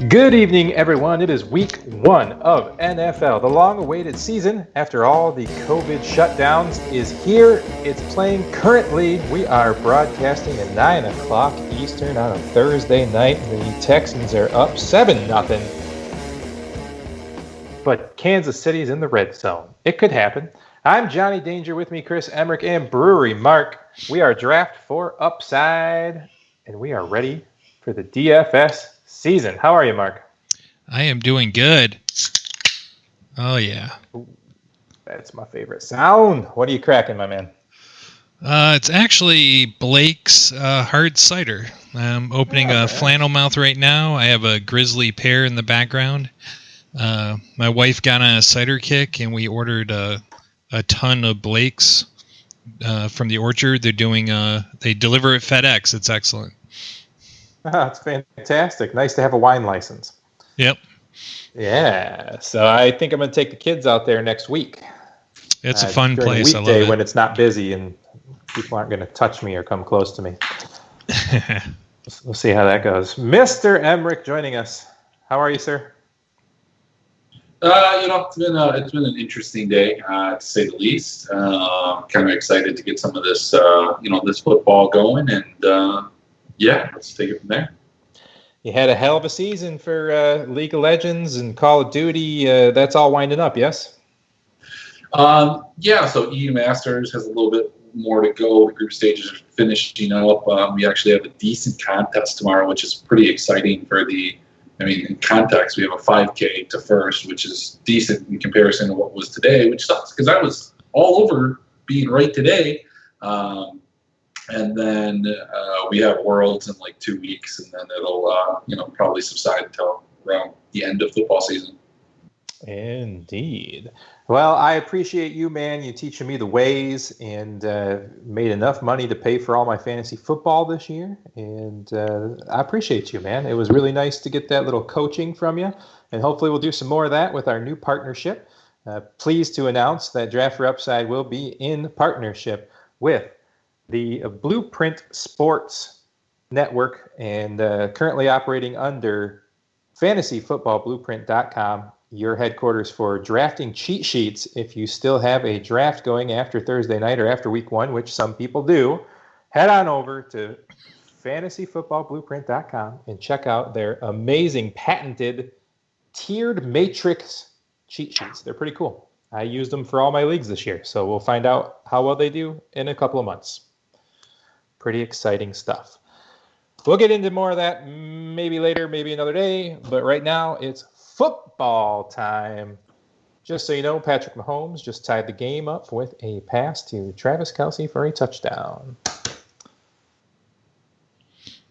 Good evening, everyone. It is week 1 of NFL. The long-awaited season, after all the COVID shutdowns, is here. It's playing currently. We are broadcasting at 9 o'clock Eastern on a Thursday night. The Texans are up 7-0. But Kansas City's in the red zone. It could happen. I'm Johnny Danger, with me Chris Emrick and Brewrymark. We are draft for Upside, and we are ready for the DFS season. How are you, Mark? I am doing good. Oh, yeah. Ooh, that's my favorite sound. What are you cracking, my man? It's actually Blake's hard cider. I'm opening a flannel mouth right now. I have a grizzly pear in the background. My wife got on a cider kick, and we ordered a ton of Blake's from the orchard. They're doing they deliver at FedEx. It's excellent. It's fantastic. Nice to have a wine license. Yep. Yeah. So I think I'm going to take the kids out there next week. It's a fun place. I love it. When it's not busy and people aren't going to touch me or come close to me. We'll see how that goes. Mr. Emrick joining us. How are you, sir? It's been an interesting day, to say the least. Kind of excited to get some of this, this football going, and let's take it from there. You had a hell of a season for League of Legends and Call of Duty. That's all winding up, yes? So EU Masters has a little bit more to go. The group stages are finishing up. We actually have a decent contest tomorrow, which is pretty exciting in context, we have a 5K to first, which is decent in comparison to what was today, which sucks because I was all over being right today. And then we have Worlds in like 2 weeks, and then it'll, probably subside until around the end of football season. Indeed. Well, I appreciate you, man. You teaching me the ways, and made enough money to pay for all my fantasy football this year. And I appreciate you, man. It was really nice to get that little coaching from you. And hopefully we'll do some more of that with our new partnership. Pleased to announce that Draft for Upside will be in partnership with the Blueprint Sports Network, and currently operating under fantasyfootballblueprint.com. Your headquarters for drafting cheat sheets. If you still have a draft going after Thursday night or after week 1, which some people do, head on over to fantasyfootballblueprint.com and check out their amazing patented tiered matrix cheat sheets. They're pretty cool. I used them for all my leagues this year, so we'll find out how well they do in a couple of months. Pretty exciting stuff. We'll get into more of that maybe later, maybe another day, but right now it's football time. Just so you know, Patrick Mahomes just tied the game up with a pass to Travis Kelce for a touchdown.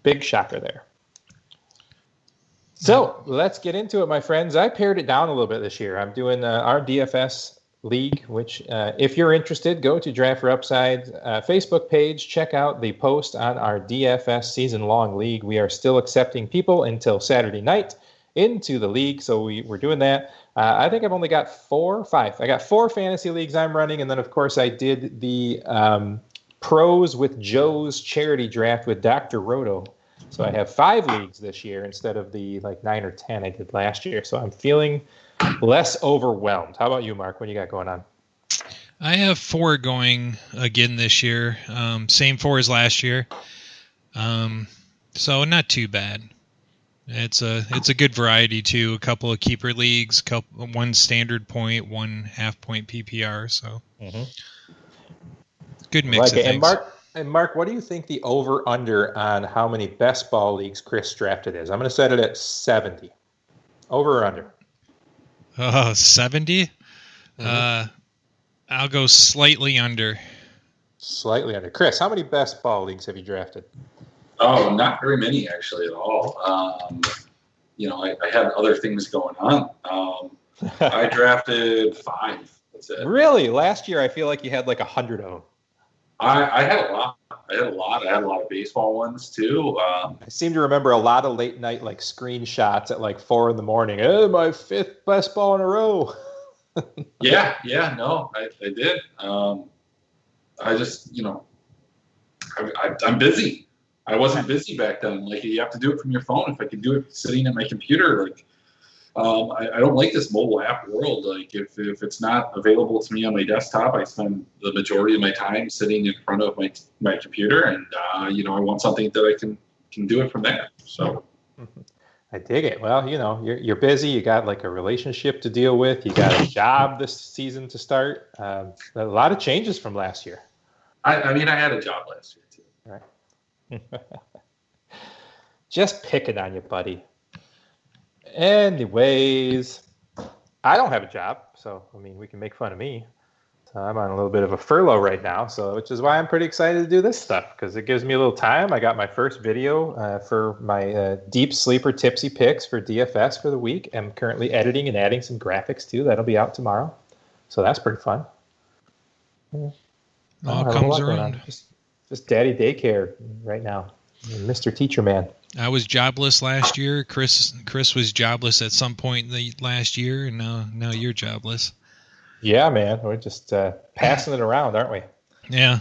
Big shocker there. So let's get into it, my friends. I pared it down a little bit this year. I'm doing our DFS league, which if you're interested, go to Draft for Upside Facebook page. Check out the post on our DFS season-long league. We are still accepting people until Saturday night into the league, so we're doing that. I think I've only got 4 or 5. I got 4 fantasy leagues I'm running, and then of course I did the Pros with Joe's charity draft with Dr. Roto. So I have 5 leagues this year instead of the 9 or 10 I did last year. So I'm feeling less overwhelmed. How about you, Mark? What do you got going on? I have 4 going again this year. Same 4 as last year. So not too bad. It's a good variety too. A couple of keeper leagues, one standard point, 1 half point PPR. So good mix of things. And Mark, what do you think the over under on how many best ball leagues Chris drafted is? I'm going to set it at 70. Over or under? 70. I'll go slightly under. Slightly under. Chris, how many best ball leagues have you drafted? Oh, not very many actually at all. I had other things going on. I drafted 5. That's it. Really? Last year, I feel like you had 100 of them. I had a lot. I had a lot of baseball ones too. I seem to remember a lot of late night screenshots at 4 a.m. Hey, my 5th best ball in a row. No, I did. I just, I'm busy. I wasn't busy back then. Like, you have to do it from your phone. If I could do it sitting at my computer, like, I don't like this mobile app world. Like, if it's not available to me on my desktop, I spend the majority of my time sitting in front of my computer, and I want something that I can do it from there. So. I dig it. Well, you're busy. You got like a relationship to deal with. You got a job this season to start. A lot of changes from last year. I had a job last year too. Right. Just picking on you, buddy. Anyways, I don't have a job, so we can make fun of me. I'm on a little bit of a furlough right now, which is why I'm pretty excited to do this stuff, because it gives me a little time. I got my first video for my Deep Sleeper Tipsy Picks for DFS for the week. I'm currently editing and adding some graphics too. That'll be out tomorrow, so that's pretty fun. All comes around. Just daddy daycare right now, Mr. Teacher Man. I was jobless last year. Chris was jobless at some point in the last year, and now you're jobless. Yeah, man. We're just passing it around, aren't we? Yeah.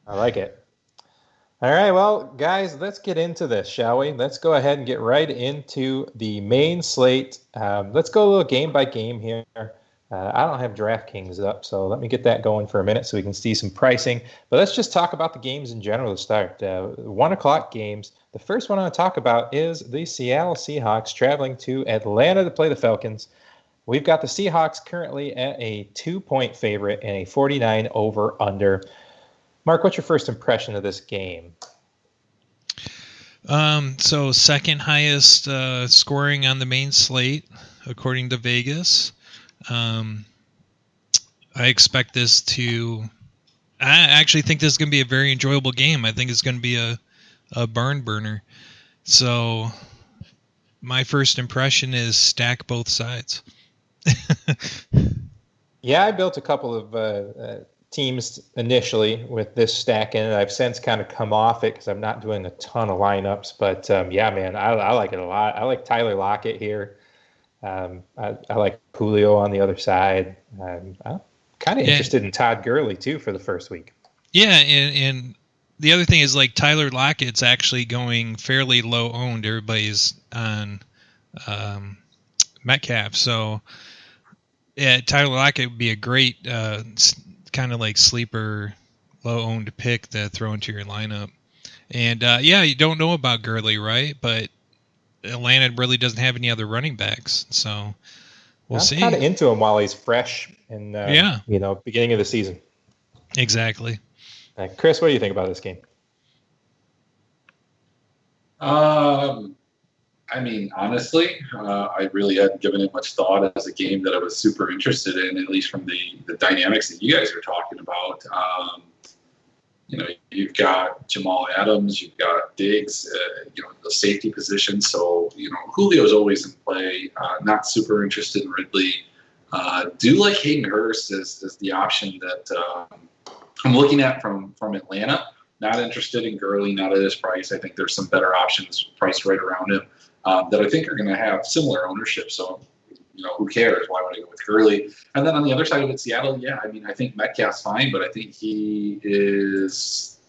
I like it. All right, well, guys, let's get into this, shall we? Let's go ahead and get right into the main slate. Let's go a little game by game here. I don't have DraftKings up, so let me get that going for a minute so we can see some pricing. But let's just talk about the games in general to start. 1 o'clock games. The first one I want to talk about is the Seattle Seahawks traveling to Atlanta to play the Falcons. We've got the Seahawks currently at a 2-point favorite and a 49 over/under. Mark, what's your first impression of this game? So second highest scoring on the main slate, according to Vegas. I expect this to. I actually think this is going to be a very enjoyable game. I think it's going to be a barn burner. So my first impression is stack both sides. Yeah, I built a couple of teams initially with this stack in it. I've since kind of come off it because I'm not doing a ton of lineups. But yeah, man, I like it a lot. I like Tyler Lockett here. I like Julio on the other side. I'm kind of interested in Todd Gurley too for the first week. Yeah, and the other thing is like Tyler Lockett's actually going fairly low owned. Everybody's on Metcalf, so yeah, Tyler Lockett would be a great kind of like sleeper low owned pick to throw into your lineup. And yeah, you don't know about Gurley, right? But Atlanta really doesn't have any other running backs, so we'll see. I'm kind of into him while he's fresh and beginning of the season. Exactly. Chris, what do you think about this game? Honestly, I really hadn't given it much thought as a game that I was super interested in, at least from the dynamics that you guys are talking about. You've got Jamal Adams, you've got Diggs, the safety position. So, Julio's always in play. Not super interested in Ridley. Do like Hayden Hurst as the option that I'm looking at from Atlanta. Not interested in Gurley, not at his price. I think there's some better options priced right around him that I think are going to have similar ownership. So, who cares? Why would I go with Gurley? And then on the other side of it, Seattle, yeah, I think Metcalf's fine, but I think he is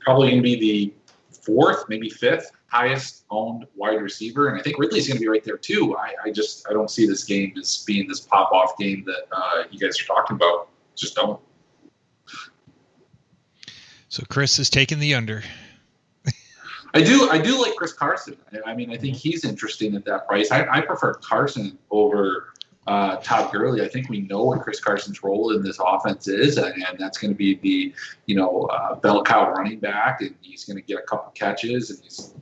probably going to be the fourth, maybe fifth highest owned wide receiver. And I think Ridley's going to be right there too. I don't see this game as being this pop-off game that you guys are talking about. Just don't. So Chris is taking the under. I do like Chris Carson. I think he's interesting at that price. I prefer Carson over Todd Gurley. I think we know what Chris Carson's role in this offense is, and that's going to be the bell cow running back, and he's going to get a couple catches, and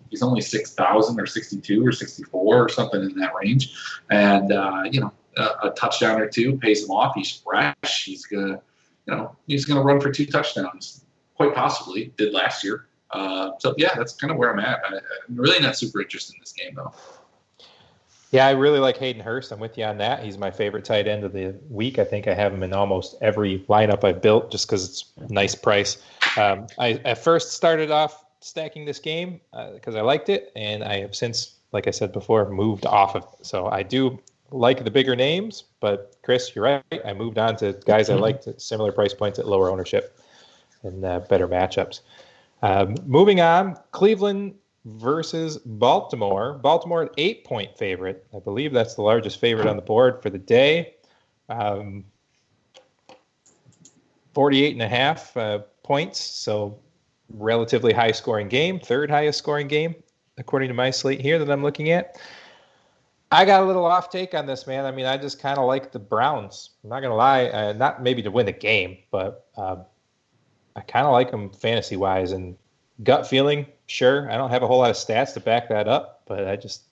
he's only 6,000 or 62 or 64 or something in that range, and a touchdown or two pays him off. He's fresh. He's gonna run for 2 touchdowns, quite possibly. Did last year. So yeah, that's kind of where I'm at. I'm really not super interested in this game though. Yeah, I really like Hayden Hurst. I'm with you on that. He's my favorite tight end of the week. I think I have him in almost every lineup I've built just because it's a nice price. I at first started off stacking this game because I liked it, and I have since, like I said before, moved off of it. So I do like the bigger names, but Chris, you're right. I moved on to guys I liked at similar price points at lower ownership and better matchups. Moving on, Cleveland versus Baltimore. Baltimore, an 8-point favorite. I believe that's the largest favorite on the board for the day. 48.5 points, so relatively high-scoring game. Third highest scoring game, according to my slate here that I'm looking at. I got a little off take on this, man. I mean, I just kind of like the Browns. I'm not going to lie, not maybe to win the game, but I kind of like them fantasy-wise. And gut feeling, sure. I don't have a whole lot of stats to back that up, but I just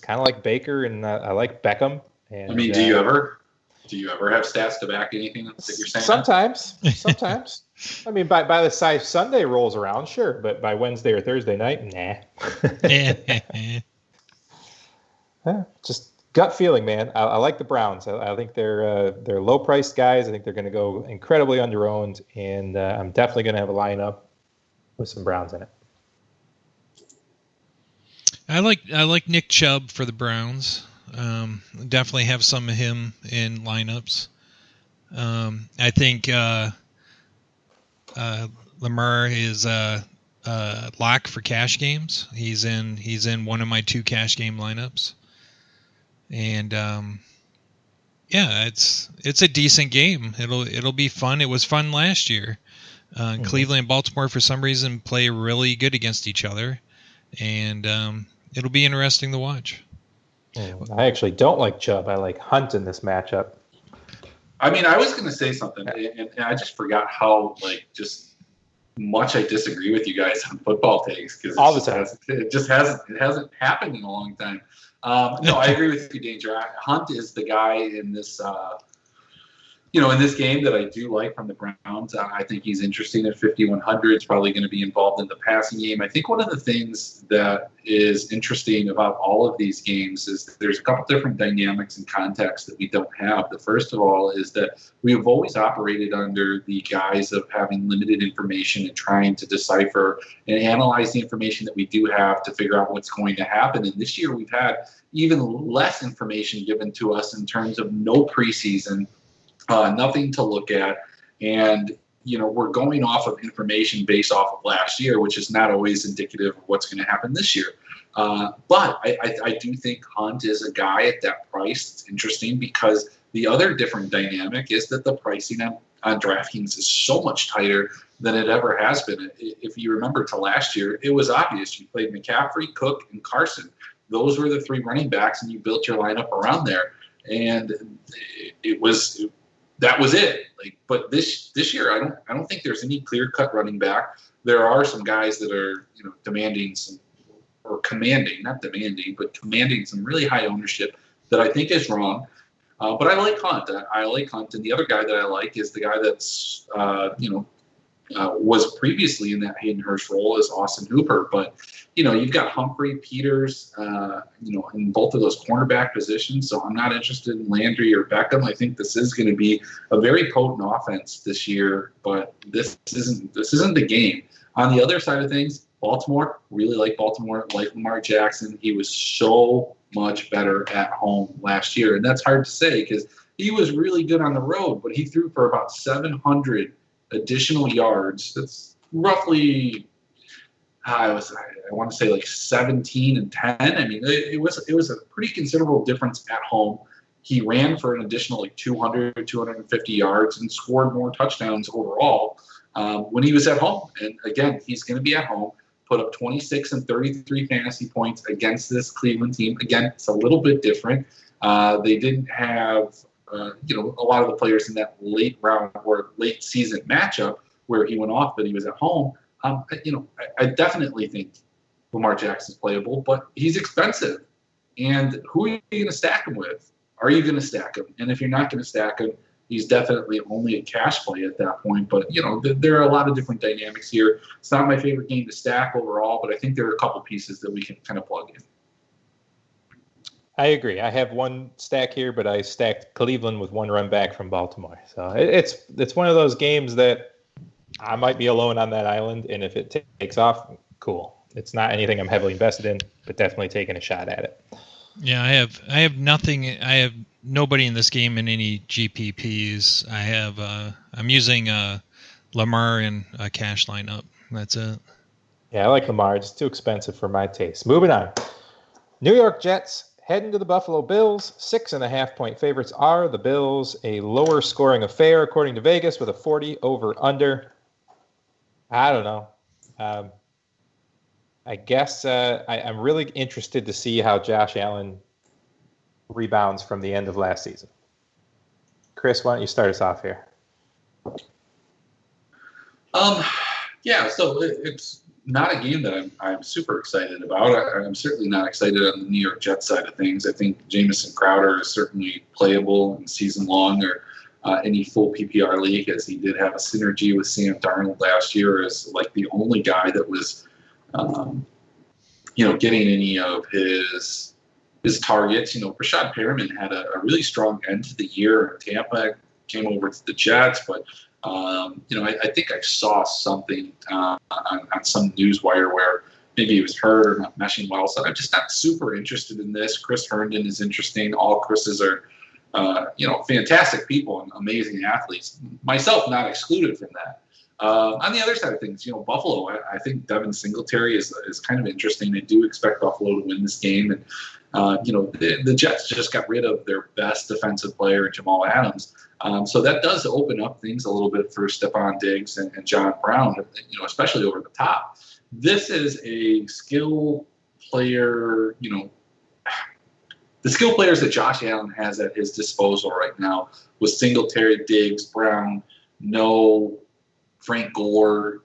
kind of like Baker, and I like Beckham. And, I mean, do you ever have stats to back anything that you're saying? Sometimes. I mean, by the time Sunday rolls around, sure, but by Wednesday or Thursday night, nah. Just gut feeling, man. I like the Browns. I think they're low-priced guys. I think they're going to go incredibly under-owned, and I'm definitely going to have a lineup with some Browns in it. I like Nick Chubb for the Browns. Definitely have some of him in lineups. I think Lamar is lock for cash games. He's in one of my 2 cash game lineups. And it's a decent game. It'll be fun. It was fun last year. Cleveland and Baltimore for some reason play really good against each other, and it'll be interesting to watch. I actually don't like Chubb. I like Hunt in this matchup. I mean, I was going to say something, and I just forgot how just much I disagree with you guys on football takes, because all the time it hasn't happened in a long time. No, I agree with you, Danger. Hunt is the guy in this, in this game that I do like from the Browns. I think he's interesting at 5,100. It's probably going to be involved in the passing game. I think one of the things that is interesting about all of these games is that there's a couple different dynamics and contexts that we don't have. The first of all is that we have always operated under the guise of having limited information and trying to decipher and analyze the information that we do have to figure out what's going to happen. And this year we've had even less information given to us in terms of no preseason, nothing to look at. And, we're going off of information based off of last year, which is not always indicative of what's going to happen this year. But I do think Hunt is a guy at that price. It's interesting because the other different dynamic is that the pricing on DraftKings is so much tighter than it ever has been. If you remember to last year, it was obvious. You played McCaffrey, Cook, and Carson. Those were the 3 running backs, and you built your lineup around there. And that was it. But this year, I don't think there's any clear-cut running back. There are some guys that are, commanding some really high ownership that I think is wrong. But I like Hunt. I like Hunt. And the other guy that I like is the guy that's, was previously in that Hayden Hurst role as Austin Hooper. But, you've got Humphrey, Peters, in both of those cornerback positions. So I'm not interested in Landry or Beckham. I think this is going to be a very potent offense this year, but this isn't the game. On the other side of things, Baltimore, really like Baltimore, like Lamar Jackson. He was so much better at home last year. And that's hard to say because he was really good on the road, but he threw for about 700 additional yards. That's roughly, I want to say like 17 and 10. I mean, it was a pretty considerable difference at home. He ran for an additional 200, 250 yards and scored more touchdowns overall when he was at home. And again, he's going to be at home, put up 26 and 33 fantasy points against this Cleveland team. Again, it's a little bit different. They didn't have, a lot of the players in that late round or late season matchup where he went off, but he was at home. I definitely think Lamar Jackson's playable, but he's expensive. And who are you going to stack him with? Are you going to stack him? And if you're not going to stack him, he's definitely only a cash play at that point. But, there are a lot of different dynamics here. It's not my favorite game to stack overall, but I think there are a couple pieces that we can kind of plug in. I agree. I have one stack here, but I stacked Cleveland with one run back from Baltimore. So it's one of those games that I might be alone on that island, and if it takes off, cool. It's not anything I'm heavily invested in, but definitely taking a shot at it. Yeah, I have nothing. I have nobody in this game in any GPPs. I'm using Lamar in a cash lineup, That's it. Yeah, I like Lamar. It's too expensive for my taste. Moving on. New York Jets heading to the Buffalo Bills. 6.5-point favorites are the Bills. A lower scoring affair, according to Vegas, with a 40 over-under. I don't know. I guess I'm really interested to see how Josh Allen rebounds from the end of last season. Chris, why don't you start us off here? Yeah, so it's not a game that I'm super excited about. I'm certainly not excited on the New York Jets side of things. I think Jamison Crowder is certainly playable in season long or any full PPR league, as he did have a synergy with Sam Darnold last year as like the only guy that was, getting any of his targets. Rashad Perriman had a really strong end to the year. Tampa came over to the Jets, but I think I saw something on some news wire where maybe he was hurt or not meshing well. So I'm just not super interested in this. Chris Herndon is interesting. All Chris's are, fantastic people and amazing athletes. Myself not excluded from that. On the other side of things, Buffalo, I think Devin Singletary is kind of interesting. I do expect Buffalo to win this game. And, the Jets just got rid of their best defensive player, Jamal Adams. So that does open up things a little bit for Stephon Diggs and John Brown, especially over the top. This is a skill player, the skill players that Josh Allen has at his disposal right now with Singletary, Diggs, Brown, no Frank Gore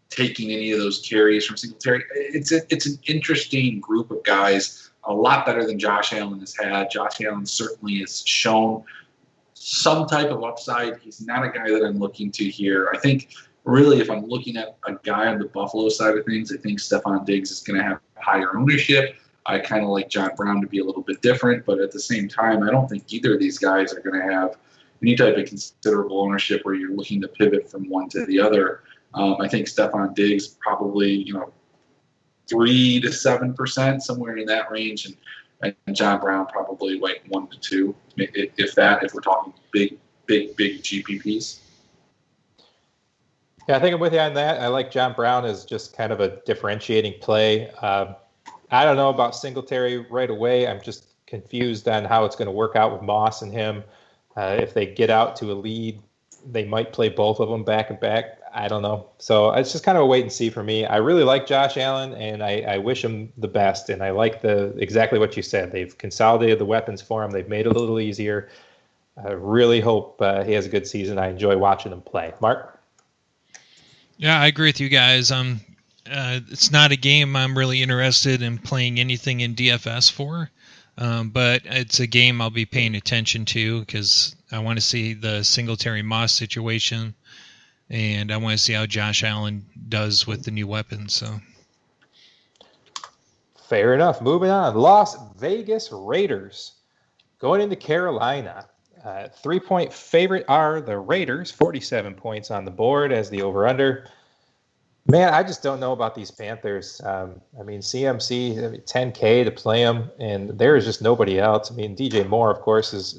taking any of those carries from Singletary. It's an interesting group of guys, a lot better than Josh Allen has had. Josh Allen certainly has shown some type of upside. He's not a guy that I'm looking to here. I think really if I'm looking at a guy on the Buffalo side of things, I think Stephon Diggs is going to have higher ownership. I kind of like John Brown to be a little bit different, but at the same time, I don't think either of these guys are going to have any type of considerable ownership where you're looking to pivot from one to the other. I think Stephon Diggs probably, 3 to 7%, somewhere in that range, and John Brown probably like 1 to 2, if we're talking big GPPs. Yeah, I think I'm with you on that. I like John Brown as just kind of a differentiating play. I don't know about Singletary right away. I'm just confused on how it's going to work out with Moss and him. If they get out to a lead, they might play both of them back and back. I don't know. So it's just kind of a wait and see for me. I really like Josh Allen, and I wish him the best. And I like exactly what you said. They've consolidated the weapons for him. They've made it a little easier. I really hope he has a good season. I enjoy watching him play. Mark? Yeah, I agree with you guys. It's not a game I'm really interested in playing anything in DFS for, but it's a game I'll be paying attention to because I want to see the Singletary Moss situation, and I want to see how Josh Allen does with the new weapons. So, fair enough. Moving on. Las Vegas Raiders going into Carolina. 3-point favorite are the Raiders. 47 points on the board as the over-under. Man, I just don't know about these Panthers. CMC, 10K to play them, and there is just nobody else. DJ Moore, of course, is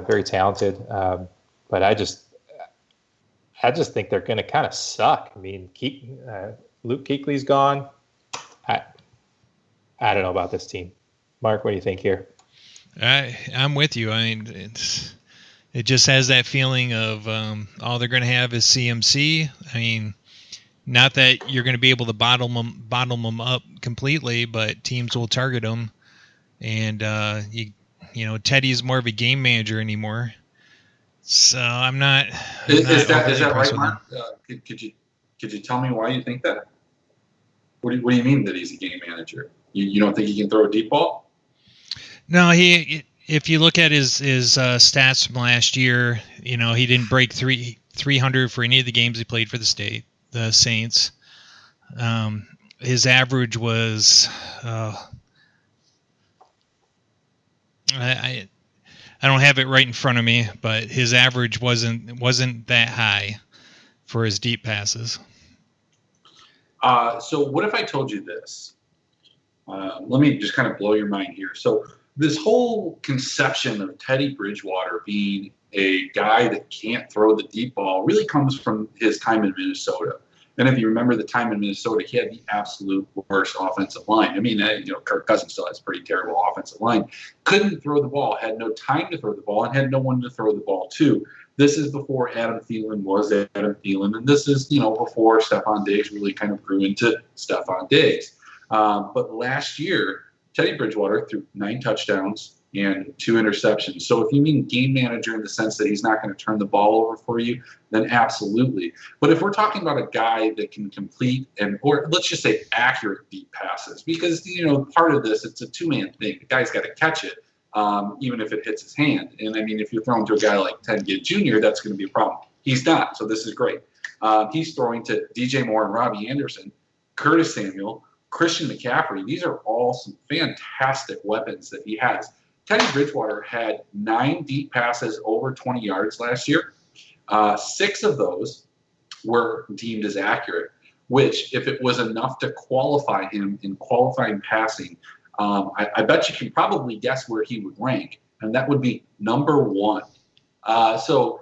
very talented, but I just think they're going to kind of suck. Luke Kuechly's gone. I don't know about this team. Mark, what do you think here? I'm with you. It just has that feeling of all they're going to have is CMC. Not that you're going to be able to bottle them up completely, but teams will target them. And Teddy's more of a game manager anymore. So I'm not. Is that right, Mark? Could you tell me why you think that? What do you mean that he's a game manager? You don't think he can throw a deep ball? No, if you look at his stats from last year, he didn't break 300 for any of the games he played for the Saints. His average was I don't have it right in front of me, but his average wasn't that high for his deep passes. So what if I told you this? Let me just kind of blow your mind here. So this whole conception of Teddy Bridgewater being a guy that can't throw the deep ball really comes from his time in Minnesota. And if you remember the time in Minnesota, he had the absolute worst offensive line. I mean, Kirk Cousins still has a pretty terrible offensive line. Couldn't throw the ball, had no time to throw the ball, and had no one to throw the ball to. This is before Adam Thielen was Adam Thielen, and this is, before Stephon Diggs really kind of grew into Stephon Diggs. But last year, Teddy Bridgewater threw 9 touchdowns and 2 interceptions. So if you mean game manager in the sense that he's not going to turn the ball over for you, then absolutely. But if we're talking about a guy that can complete or let's just say accurate deep passes, because, part of this, it's a two-man thing. The guy's got to catch it, even if it hits his hand. And, I mean, if you're throwing to a guy like Ted Ginn Jr., that's going to be a problem. He's not, so this is great. He's throwing to DJ Moore and Robbie Anderson, Curtis Samuel, Christian McCaffrey. These are all some fantastic weapons that he has. Teddy Bridgewater had 9 deep passes over 20 yards last year. 6 of those were deemed as accurate, which, if it was enough to qualify him in qualifying passing, I bet you can probably guess where he would rank, and that would be number 1. So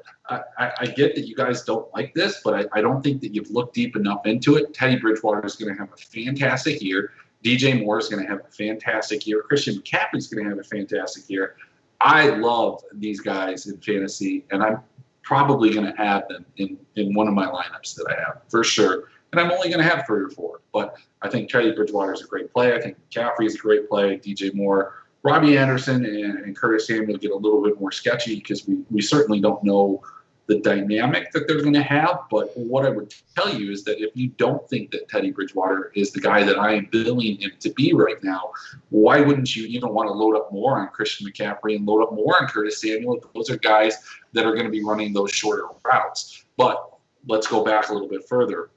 I get that you guys don't like this, but I don't think that you've looked deep enough into it. Teddy Bridgewater is going to have a fantastic year. DJ Moore is going to have a fantastic year. Christian McCaffrey is going to have a fantastic year. I love these guys in fantasy, and I'm probably going to have them in one of my lineups that I have, for sure. And I'm only going to have 3 or 4. But I think Teddy Bridgewater is a great play. I think McCaffrey is a great play. DJ Moore, Robbie Anderson, and Curtis Samuel get a little bit more sketchy because we certainly don't know the dynamic that they're going to have. But what I would tell you is that if you don't think that Teddy Bridgewater is the guy that I am billing him to be right now, why wouldn't you even want to load up more on Christian McCaffrey and load up more on Curtis Samuel? Those are guys that are going to be running those shorter routes. But let's go back a little bit further.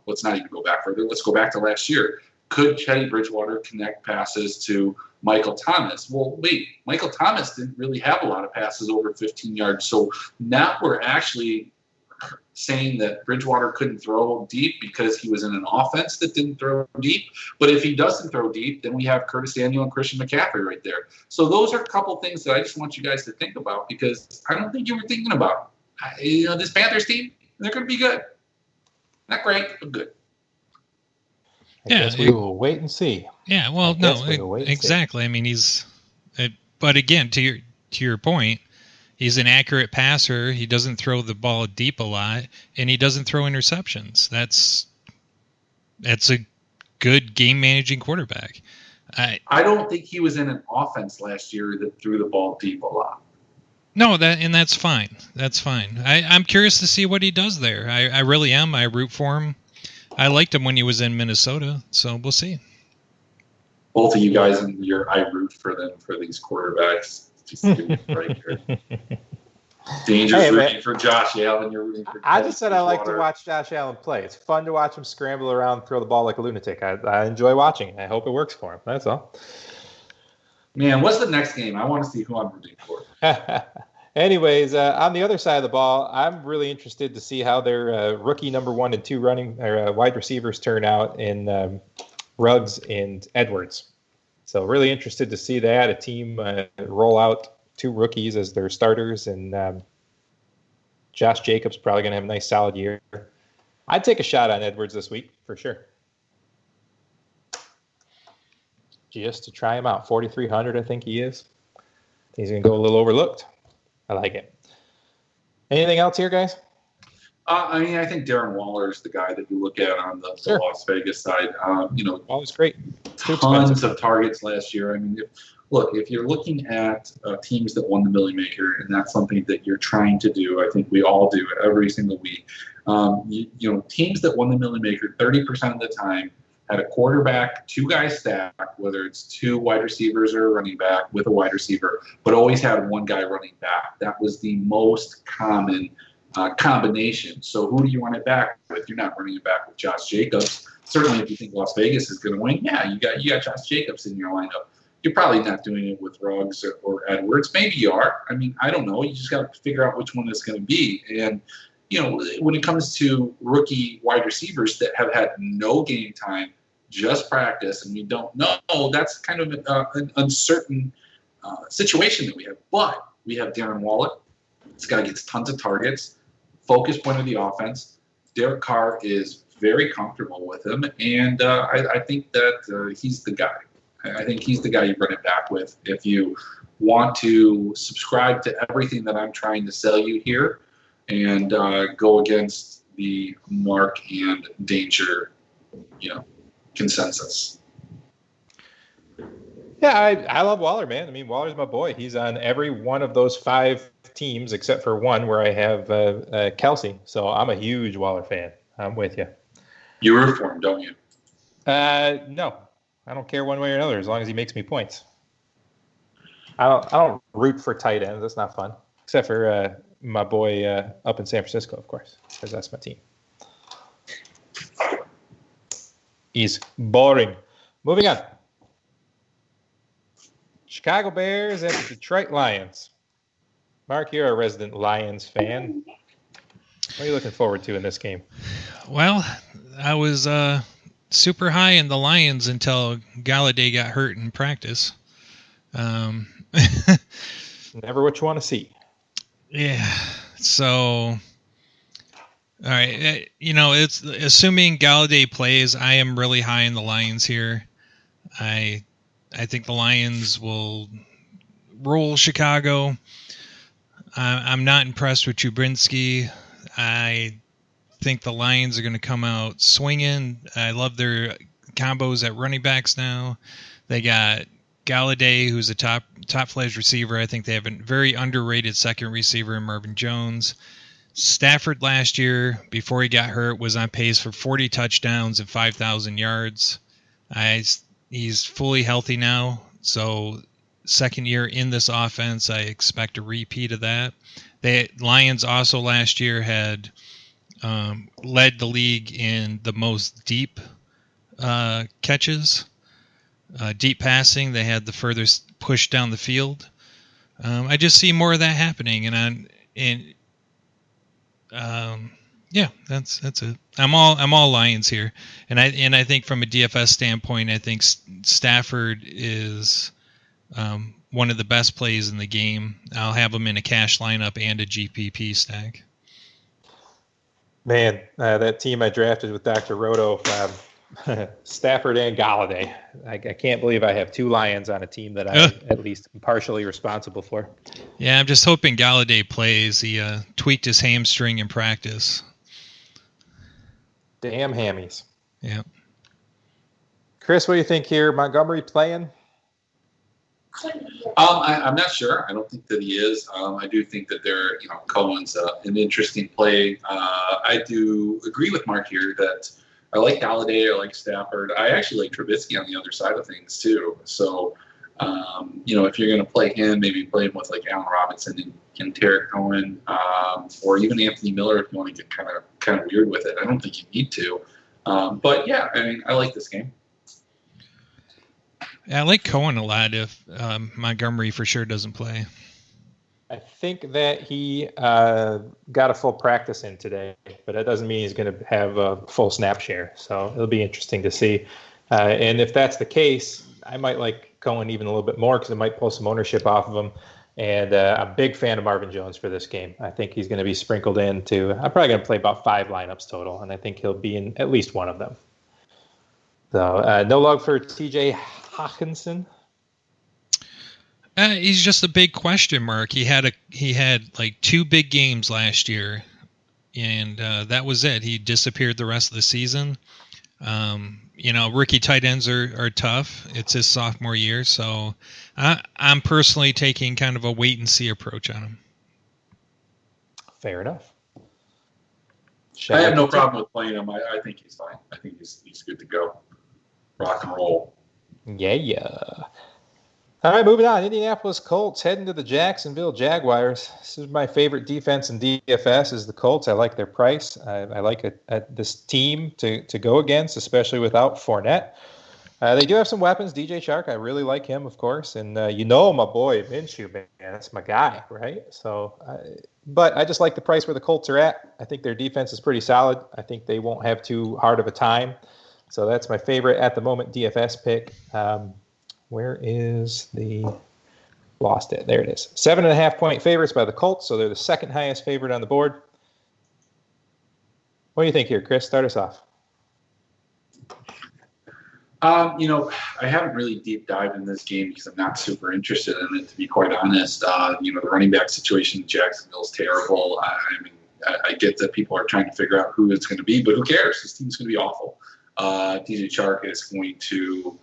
Let's not even go back further. Let's go back to last year. Could Teddy Bridgewater connect passes to Michael Thomas? Well, wait, Michael Thomas didn't really have a lot of passes over 15 yards. So now we're actually saying that Bridgewater couldn't throw deep because he was in an offense that didn't throw deep. But if he doesn't throw deep, then we have Curtis Samuel and Christian McCaffrey right there. So those are a couple things that I just want you guys to think about, because I don't think you were thinking about them. This Panthers team, they're going to be good. Not great, but good. I guess we will wait and see. Yeah, well, no, exactly. I mean, but again, to your point, he's an accurate passer. He doesn't throw the ball deep a lot, and he doesn't throw interceptions. That's a good game managing quarterback. I don't think he was in an offense last year that threw the ball deep a lot. No, that's fine. That's fine. I'm curious to see what he does there. I really am. I root for him. I liked him when he was in Minnesota, so we'll see. Both of you guys, I root for them for these quarterbacks. Just give me a break here. Dangerous rooting for Josh Allen. You're rooting for. I just said I like to watch Josh Allen play. It's fun to watch him scramble around, and throw the ball like a lunatic. I enjoy watching it. I hope it works for him. That's all. Man, what's the next game? I want to see who I'm rooting for. Anyways, on the other side of the ball, I'm really interested to see how their rookie number 1 and 2 wide receivers turn out in Ruggs and Edwards. So really interested to see that, a team roll out 2 rookies as their starters, and Josh Jacobs probably going to have a nice solid year. I'd take a shot on Edwards this week for sure. Just to try him out. 4,300, I think he is. He's going to go a little overlooked. I like it. Anything else here, guys? I think Darren Waller is the guy that you look at on the Las Vegas side. Waller's great. Tons of targets last year. I mean, if you're looking at teams that won the Millie Maker, and that's something that you're trying to do, I think we all do every single week. Teams that won the Millie Maker 30% of the time had a quarterback, 2 guys stacked, whether it's 2 wide receivers or a running back with a wide receiver, but always had 1 guy running back. That was the most common combination. So who do you run it back with? You're not running it back with Josh Jacobs. Certainly, if you think Las Vegas is going to win, yeah, you got Josh Jacobs in your lineup. You're probably not doing it with Ruggs or Edwards. Maybe you are. I mean, I don't know. You just got to figure out which one it's going to be. And when it comes to rookie wide receivers that have had no game time, just practice, and we don't know, that's kind of an uncertain situation that we have. But we have Darren Waller. This guy gets tons of targets, focus point of the offense. Derek Carr is very comfortable with him, and I think that he's the guy. I think he's the guy you run it back with if you want to subscribe to everything that I'm trying to sell you here and go against the Mark and Danger, consensus. Yeah, I love Waller, man. I mean, Waller's my boy. He's on every one of those 5 teams except for one where I have Kelsey. So I'm a huge Waller fan. I'm with you. You root for him, don't you? No, I don't care one way or another as long as he makes me points. I don't root for tight ends. That's not fun. Except for my boy up in San Francisco, of course, because that's my team. He's boring. Moving on. Chicago Bears and the Detroit Lions. Mark, you're a resident Lions fan. What are you looking forward to in this game? Well, I was super high in the Lions until Galladay got hurt in practice. Never what you want to see. Yeah. So, all right. It's assuming Galladay plays. I am really high in the Lions here. I think the Lions will roll Chicago. I'm not impressed with Jubrinsky. I think the Lions are going to come out swinging. I love their combos at running backs now. They got Galladay, who's a top-fledged receiver. I think they have a very underrated second receiver in Marvin Jones. Stafford last year, before he got hurt, was on pace for 40 touchdowns and 5,000 yards. He's fully healthy now, so second year in this offense, I expect a repeat of that. The Lions also last year had led the league in the most deep catches, deep passing. They had the furthest push down the field. I just see more of that happening, yeah, that's it. I'm all Lions here, and I think from a DFS standpoint, I think Stafford is one of the best plays in the game. I'll have him in a cash lineup and a GPP stack. Man, that team I drafted with Dr. Roto, Stafford and Galladay. I can't believe I have 2 Lions on a team that I'm at least partially responsible for. Yeah, I'm just hoping Galladay plays. He tweaked his hamstring in practice. Damn hammies. Yeah. Chris, what do you think here? Montgomery playing? I'm not sure. I don't think that he is. I do think that Cohen's an interesting play. I do agree with Mark here that I like Galladay. I like Stafford. I actually like Trubisky on the other side of things too. So, if you're going to play him, maybe play him with like Allen Robinson and Tarek Cohen, or even Anthony Miller if you want to get kind of weird with it. I don't think you need to. But yeah, I mean, I like this game. Yeah, I like Cohen a lot if Montgomery for sure doesn't play. I think that he got a full practice in today, but that doesn't mean he's going to have a full snap share. So it'll be interesting to see. And if that's the case, I might like Cohen even a little bit more because it might pull some ownership off of him. And I'm a big fan of Marvin Jones for this game. I think he's going to be sprinkled into. I'm probably going to play about 5 lineups total, and I think he'll be in at least one of them. So no love for TJ Hawkinson. He's just a big question mark. He had like 2 big games last year, and that was it. He disappeared the rest of the season. Rookie tight ends are tough. It's his sophomore year, so I'm personally taking kind of a wait and see approach on him. Fair enough. I have no problem with playing him. I think he's fine. I think he's good to go. Rock and roll. Yeah. All right, moving on. Indianapolis Colts heading to the Jacksonville Jaguars. This is my favorite defense in DFS is the Colts. I like their price. I like this team to go against, especially without Fournette. They do have some weapons. DJ Chark, I really like him, of course. And my boy, Minshew, man, that's my guy, right? So, but I just like the price where the Colts are at. I think their defense is pretty solid. I think they won't have too hard of a time. So that's my favorite at the moment DFS pick. Where is lost it? There it is. 7.5-point favorites by the Colts, so they're the 2nd highest favorite on the board. What do you think here, Chris? Start us off. I haven't really deep dived in this game because I'm not super interested in it, to be quite honest. The running back situation in Jacksonville is terrible. I get that people are trying to figure out who it's going to be, but who cares? This team's going to be awful. DJ Chark is going to,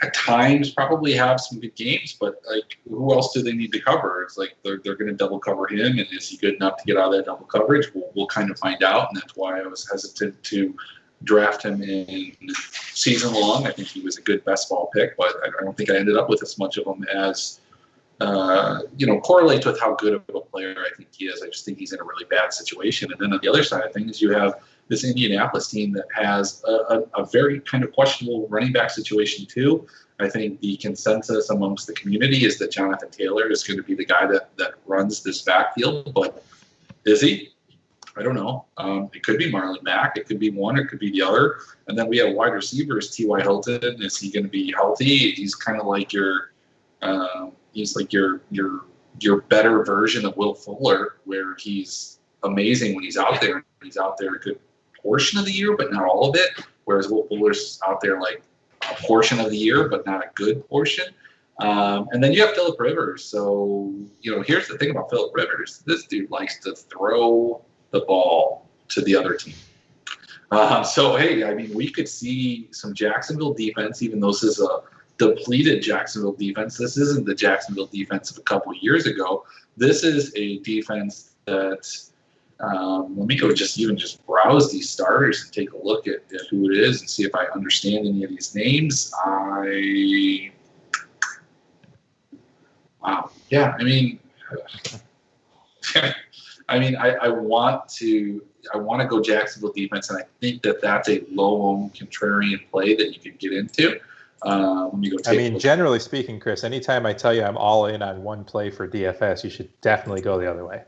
at times, probably have some good games, but like, who else do they need to cover? It's like they're going to double cover him, and is he good enough to get out of that double coverage? We'll kind of find out, and that's why I was hesitant to draft him in season long. I think he was a good best ball pick, but I don't think I ended up with as much of him as correlates with how good of a player I think he is. I just think he's in a really bad situation. And then on the other side of things, you have this Indianapolis team that has a very kind of questionable running back situation too. I think the consensus amongst the community is that Jonathan Taylor is going to be the guy that runs this backfield, but is he? I don't know. It could be Marlon Mack. It could be one. It could be the other. And then we have wide receivers. T.Y. Hilton. Is he going to be healthy? He's kind of like your better version of Will Fuller, where he's amazing when he's out there. He's out there a good portion of the year, but not all of it. Whereas Will Fuller's out there like a portion of the year, but not a good portion. And then you have Phillip Rivers. So, here's the thing about Phillip Rivers. This dude likes to throw the ball to the other team. We could see some Jacksonville defense, even though this is a depleted Jacksonville defense. This isn't the Jacksonville defense of a couple of years ago. This is a defense that, let me go just browse these starters and take a look at who it is and see if I understand any of these names. Wow. Yeah, I want to go Jacksonville defense, and I think that's a low-owned contrarian play that you could get into. Let me go. Generally speaking, Chris, anytime I tell you I'm all in on one play for DFS, you should definitely go the other way.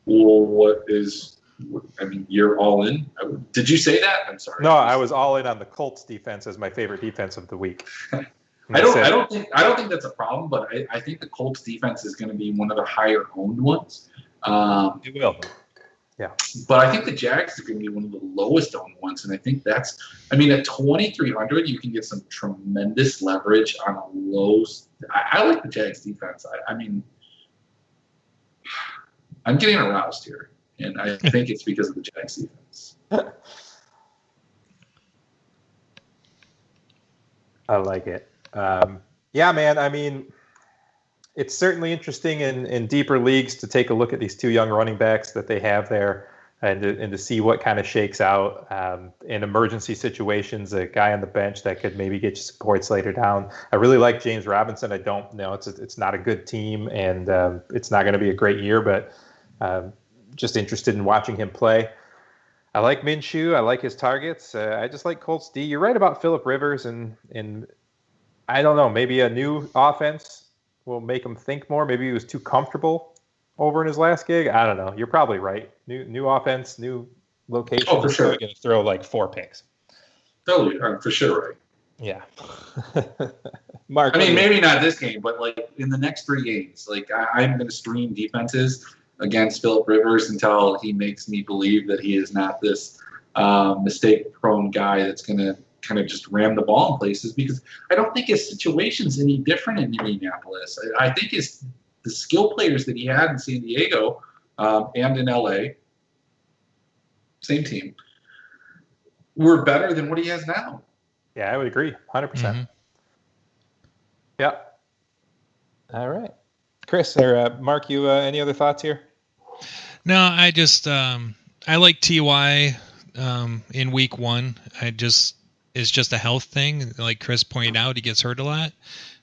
Well, you're all in? Did you say that? I'm sorry. No, I was all in on the Colts defense as my favorite defense of the week. I don't think that's a problem, but I think the Colts defense is going to be one of the higher owned ones. It will. Yeah. But I think the Jags are going to be one of the lowest owned ones. And I think at 2,300, you can get some tremendous leverage on a low. I like the Jags defense. I'm getting aroused here. And I think it's because of the Jags defense. I like it. Yeah, man. It's certainly interesting in deeper leagues to take a look at these two young running backs that they have there and to see what kind of shakes out in emergency situations, a guy on the bench that could maybe get you some points later down. I really like James Robinson. I don't know. It's not a good team, and it's not going to be a great year, but just interested in watching him play. I like Minshew. I like his targets. I just like Colts D. You're right about Phillip Rivers, and I don't know, maybe a new offense will make him think more. Maybe he was too comfortable over in his last gig. I don't know. You're probably right. New offense, new location. Oh, for sure. He's going to throw like 4 picks. Totally, for sure right. Yeah. Mark. Maybe not this game, but like in the next 3 games, like I'm going to stream defenses against Phillip Rivers until he makes me believe that he is not this mistake-prone guy that's going to kind of just ram the ball in places, because I don't think his situation's any different in Indianapolis. I think the skill players that he had in San Diego and in LA, same team, were better than what he has now. Yeah, I would agree, 100%. Mm-hmm. Yeah. All right, Chris or Mark, you any other thoughts here? No, I just I like TY in week 1. It's just a health thing. Like Chris pointed out, he gets hurt a lot.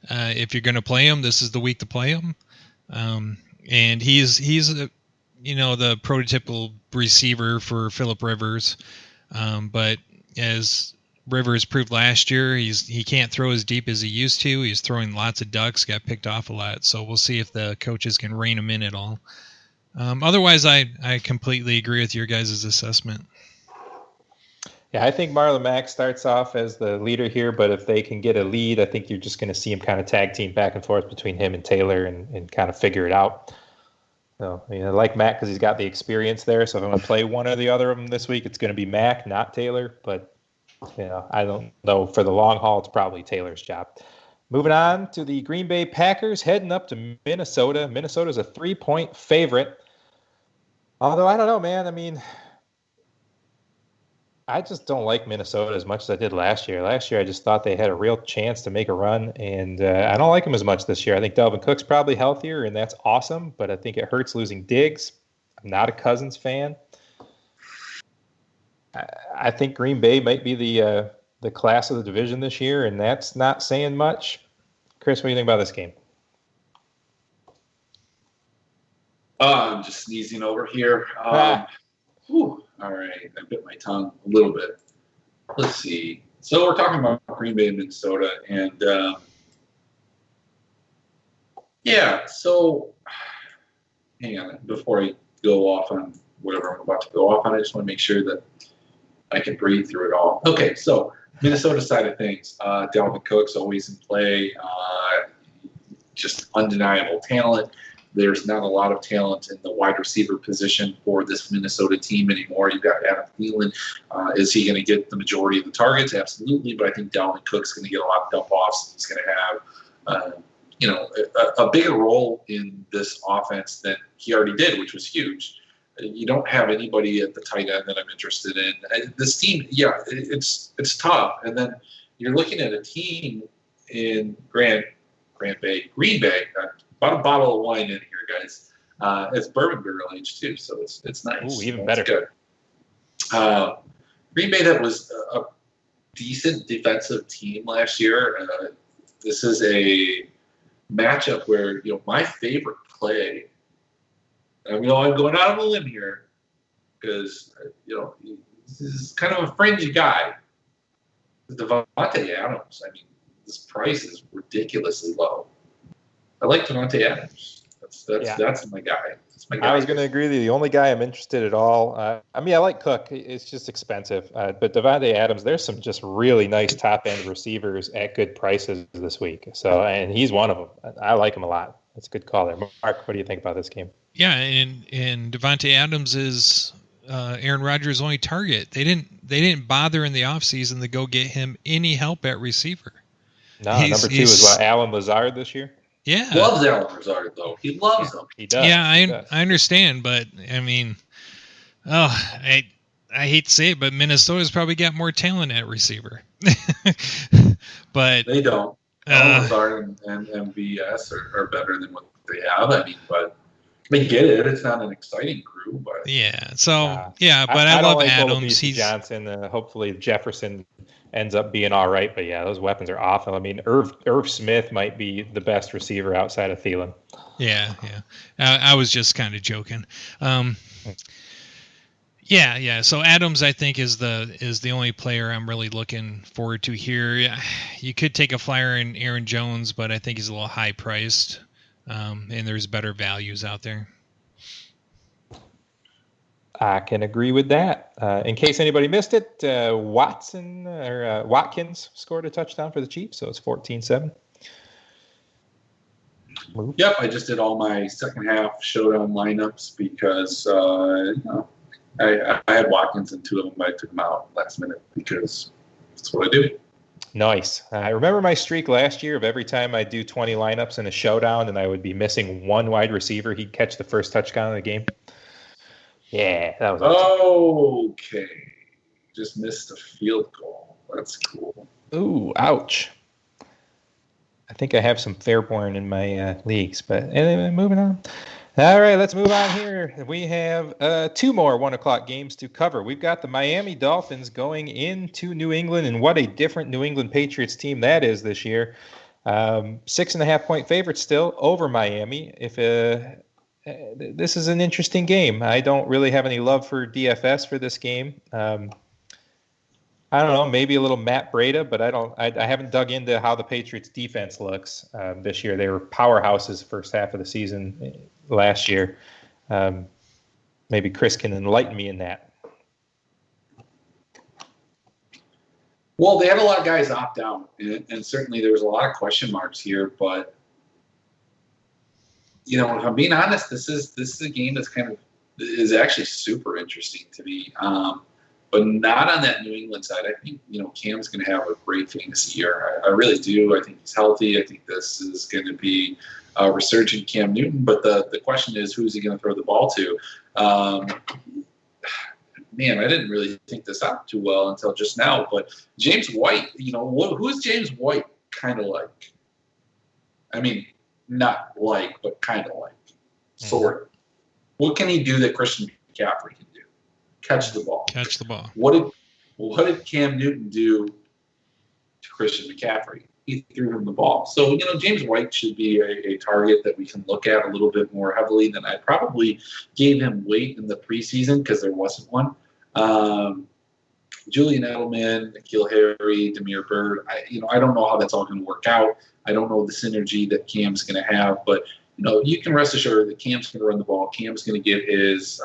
If you're going to play him, this is the week to play him. And he's the prototypical receiver for Phillip Rivers. But as Rivers proved last year, he can't throw as deep as he used to. He's throwing lots of ducks, got picked off a lot. So we'll see if the coaches can rein him in at all. Otherwise, I completely agree with your guys' assessment. Yeah, I think Marlon Mack starts off as the leader here, but if they can get a lead, I think you're just going to see him kind of tag team back and forth between him and Taylor and kind of figure it out. So, I like Mac because he's got the experience there. So if I'm going to play one or the other of them this week, it's going to be Mac, not Taylor. But, I don't know. For the long haul, it's probably Taylor's job. Moving on to the Green Bay Packers, heading up to Minnesota. Minnesota's a 3-point favorite. Although, I don't know, man. I mean, I just don't like Minnesota as much as I did last year. Last year, I just thought they had a real chance to make a run, and I don't like them as much this year. I think Dalvin Cook's probably healthier, and that's awesome, but I think it hurts losing Diggs. I'm not a Cousins fan. I think Green Bay might be the class of the division this year, and that's not saying much. Chris, what do you think about this game? I'm just sneezing over here. All right, I bit my tongue a little bit. Let's see. So we're talking about Green Bay and Minnesota, and so hang on. Before I go off on whatever I'm about to go off on, I just want to make sure that I can breathe through it all. Okay, so Minnesota side of things. Dalvin Cook's always in play. Just undeniable talent. There's not a lot of talent in the wide receiver position for this Minnesota team anymore. You've got Adam Thielen. Is he going to get the majority of the targets? Absolutely. But I think Dalvin Cook's going to get a lot of dump-offs. He's going to have, a bigger role in this offense than he already did, which was huge. You don't have anybody at the tight end that I'm interested in. This team, it's tough. And then you're looking at a team in Green Bay. About a bottle of wine in here, guys. It's bourbon barrel aged too, so it's nice. Ooh, even better. Good. Green Bay, that was a decent defensive team last year. This is a matchup where my favorite play. I'm going out on a limb here because this is kind of a fringe guy. Davante Adams. I mean, this price is ridiculously low. I like Davante Adams. That's my guy. That's my guy. I was going to agree with you. The only guy I'm interested at all. I like Cook. It's just expensive. But Davante Adams, there's some just really nice top end receivers at good prices this week. So, and he's one of them. I like him a lot. That's a good call there. Mark, what do you think about this game? Yeah, and Davante Adams is Aaron Rodgers' only target. They didn't bother in the offseason to go get him any help at receiver. No, number 2 is Alan Lazard this year. Yeah, loves Alan Lazard though. He loves him. He does. Yeah, I understand, but I mean, I hate to say it, but Minnesota's probably got more talent at receiver. But they don't. Alan Lazard and MVS are better than what they have. I mean, but they get it. It's not an exciting crew, but yeah. So but I love like Adams. He's Johnson. Hopefully Jefferson ends up being all right. But yeah, those weapons are awful. I mean, Irv Smith might be the best receiver outside of Thielen. Yeah. I was just kind of joking. Yeah. So Adams, I think, is the only player I'm really looking forward to here. Yeah, you could take a flyer in Aaron Jones, but I think he's a little high priced, and there's better values out there. I can agree with that. In case anybody missed it, Watkins scored a touchdown for the Chiefs, so it's 14-7. Yep, I just did all my second half showdown lineups because I had Watkins in 2 of them, but I took them out last minute because that's what I do. Nice. I remember my streak last year of every time I do 20 lineups in a showdown and I would be missing one wide receiver, he'd catch the first touchdown of the game. Yeah, that was awesome. Okay. Just missed a field goal. That's cool. Ooh, ouch. I think I have some Fairborn in my leagues, but anyway, moving on. All right, let's move on here. We have 2 more 1 o'clock games to cover. We've got the Miami Dolphins going into New England, and what a different New England Patriots team that is this year. 6.5-point favorite still over Miami. This is an interesting game. I don't really have any love for DFS for this game. I don't know, maybe a little Matt Breida, but I haven't dug into how the Patriots defense looks this year. They were powerhouses first half of the season last year. Maybe Chris can enlighten me in that. Well, they had a lot of guys opt out, and certainly there was a lot of question marks here, but if I'm being honest, this is a game that's is actually super interesting to me. But not on that New England side. I think, Cam's going to have a great fantasy year. I really do. I think he's healthy. I think this is going to be a resurgent Cam Newton. But the question is, who's he going to throw the ball to? Man, I didn't really think this out too well until just now. But James White, who is James White kind of like? I mean, not like, but kind of like. Sort of. What can he do that Christian McCaffrey can do? Catch the ball. Catch the ball. What did Cam Newton do to Christian McCaffrey? He threw him the ball. So, James White should be a target that we can look at a little bit more heavily than I probably gave him weight in the preseason because there wasn't one. Julian Edelman, N'Keal Harry, Damiere Byrd. I don't know how that's all going to work out. I don't know the synergy that Cam's going to have, but you can rest assured that Cam's going to run the ball. Cam's going to get his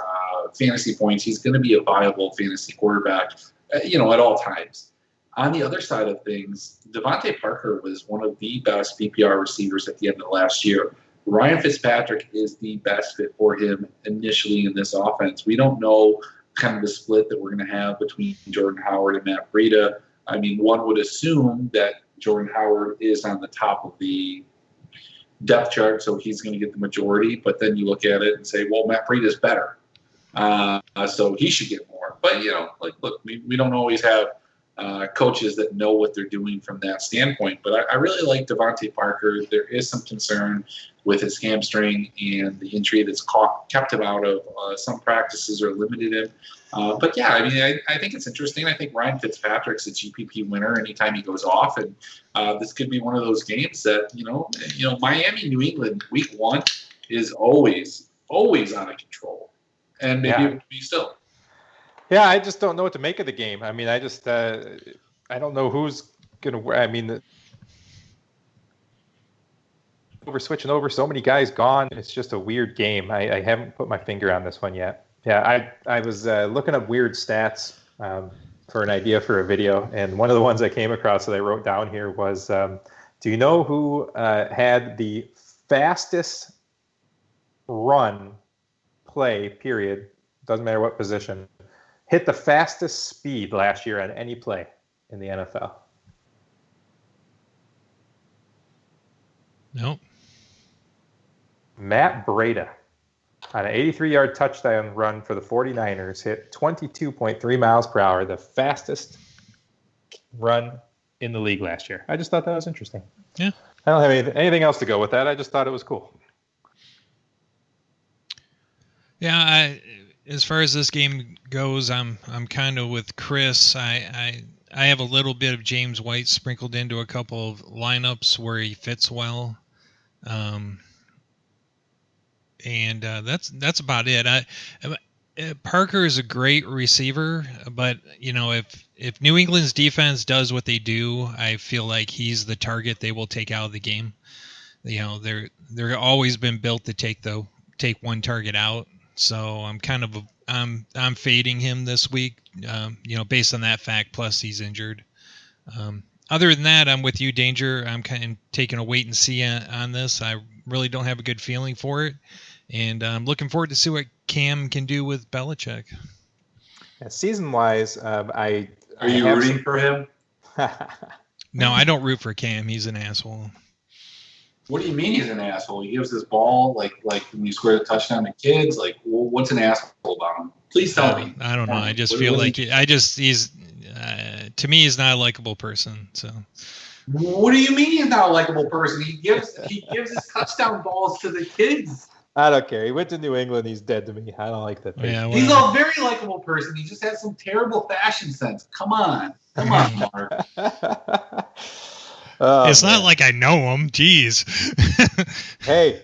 fantasy points. He's going to be a viable fantasy quarterback, at all times. On the other side of things, Devontae Parker was one of the best PPR receivers at the end of last year. Ryan Fitzpatrick is the best fit for him initially in this offense. We don't know kind of the split that we're going to have between Jordan Howard and Matt Breida. I mean, one would assume that Jordan Howard is on the top of the depth chart, so he's going to get the majority. But then you look at it and say, well, Matt Breida is better, so he should get more. But look, we don't always have coaches that know what they're doing from that standpoint. But I really like Devontae Parker. There is some concern with his hamstring and the injury that's kept him out of some practices or limited him. But yeah, I think it's interesting. I think Ryan Fitzpatrick's a GPP winner anytime he goes off, and this could be one of those games that Miami, New England, Week 1 is always out of control, and maybe it would be still. Yeah, I just don't know what to make of the game. I mean, I don't know who's gonna. We're switching over. So many guys gone. It's just a weird game. I haven't put my finger on this one yet. Yeah, I was looking up weird stats for an idea for a video, and one of the ones I came across that I wrote down here was, do you know who had the fastest run play, period, doesn't matter what position, hit the fastest speed last year on any play in the NFL? Nope. Matt Breida on an 83-yard touchdown run for the 49ers hit 22.3 miles per hour, the fastest run in the league last year. I just thought that was interesting. Yeah. I don't have anything else to go with that. I just thought it was cool. Yeah, as far as this game goes, I'm kind of with Chris. I have a little bit of James White sprinkled into a couple of lineups where he fits well. And that's about it. Parker is a great receiver, but if New England's defense does what they do, I feel like he's the target they will take out of the game. They're always been built to take one target out. So I'm fading him this week, based on that fact. Plus he's injured. Other than that, I'm with you, Danger. I'm kind of taking a wait and see on this. I really don't have a good feeling for it. And I'm looking forward to see what Cam can do with Belichick. Yeah, season-wise, Are you rooting for him? No, I don't root for Cam. He's an asshole. What do you mean he's an asshole? He gives his ball like when you score a touchdown to kids. Like, what's an asshole about him? Please tell me. I don't know. I just feel like he's to me he's not a likable person. So. What do you mean he's not a likable person? He gives his touchdown balls to the kids. I don't care. He went to New England. He's dead to me. I don't like that. Yeah, he's a very likable person. He just has some terrible fashion sense. Come on, Mark. It's not like I know him. Jeez. Hey,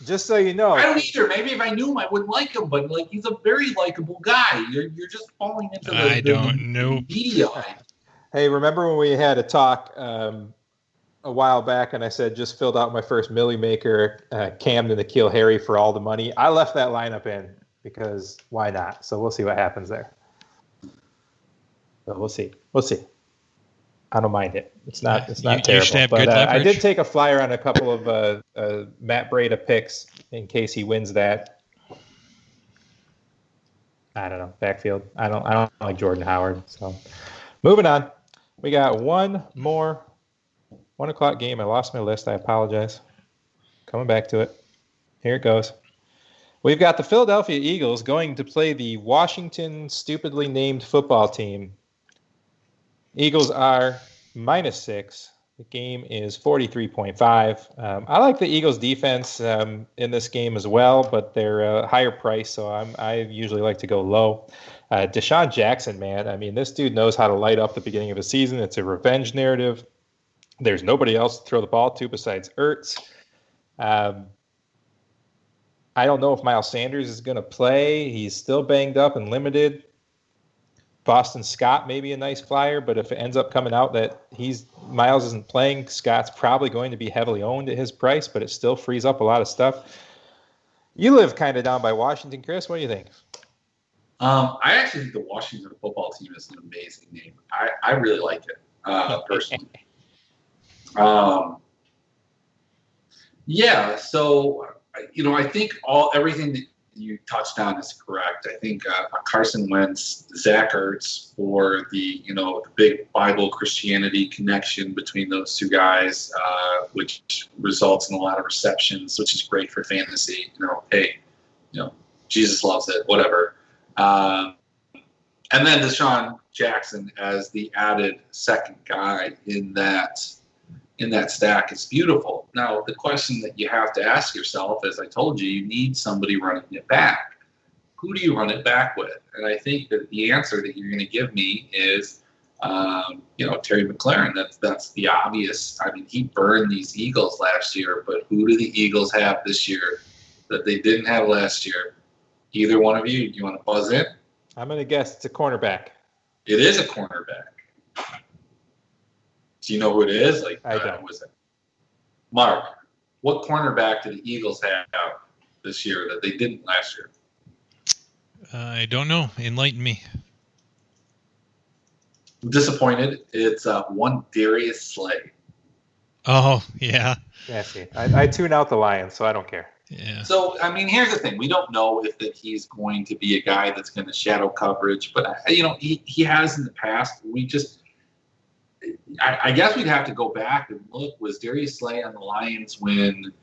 just so you know, I don't either. Maybe if I knew him, I wouldn't like him. But he's a very likable guy. You're just falling into the media. Hey, remember when we had a talk a while back, and I said just filled out my first Millie Maker, Cam to N'Keal Harry for all the money? I left that lineup in because why not? So we'll see what happens there. So we'll see. I don't mind it. It's not terrible. But I did take a flyer on a couple of Matt Breida picks in case he wins that. I don't know. Backfield. I don't like Jordan Howard. So moving on. We got one more 1 o'clock game. I lost my list. I apologize. Coming back to it. Here it goes. We've got the Philadelphia Eagles going to play the Washington stupidly named football team. Eagles are -6. The game is 43.5. I like the Eagles defense in this game as well, but they're a higher price, so I usually like to go low. Deshaun Jackson, man, I mean, this dude knows how to light up the beginning of the season. It's a revenge narrative. There's nobody else to throw the ball to besides Ertz. I don't know if Miles Sanders is going to play. He's still banged up and limited. Boston Scott may be a nice flyer, but if it ends up coming out that Miles isn't playing, Scott's probably going to be heavily owned at his price, but it still frees up a lot of stuff. You live kind of down by Washington, Chris. What do you think? I actually think the Washington football team is an amazing name. I really like it personally. Yeah, so I think everything that you touched on is correct. I think Carson Wentz, Zach Ertz for the the big Bible Christianity connection between those two guys, which results in a lot of receptions, which is great for fantasy. Hey, Jesus loves it, whatever. And then Deshaun Jackson as the added second guy in that stack is beautiful. Now, the question that you have to ask yourself, as I told you need somebody running it back. Who do you run it back with? And I think that the answer that you're going to give me is, Terry McLaurin. That's the obvious. I mean, he burned these Eagles last year, but who do the Eagles have this year that they didn't have last year? Either one of you, do you want to buzz in? I'm going to guess it's a cornerback. It is a cornerback. Do you know who it is? I don't. Was it Mark? What cornerback do the Eagles have this year that they didn't last year? I don't know. Enlighten me. I'm disappointed. It's one Darius Slay. Oh, yeah. Yeah, see, I tune out the Lions, so I don't care. Yeah. So, I mean, here's the thing. We don't know if that he's going to be a guy that's going to shadow coverage, but, he has in the past. I guess we'd have to go back and look. Was Darius Slay on the Lions when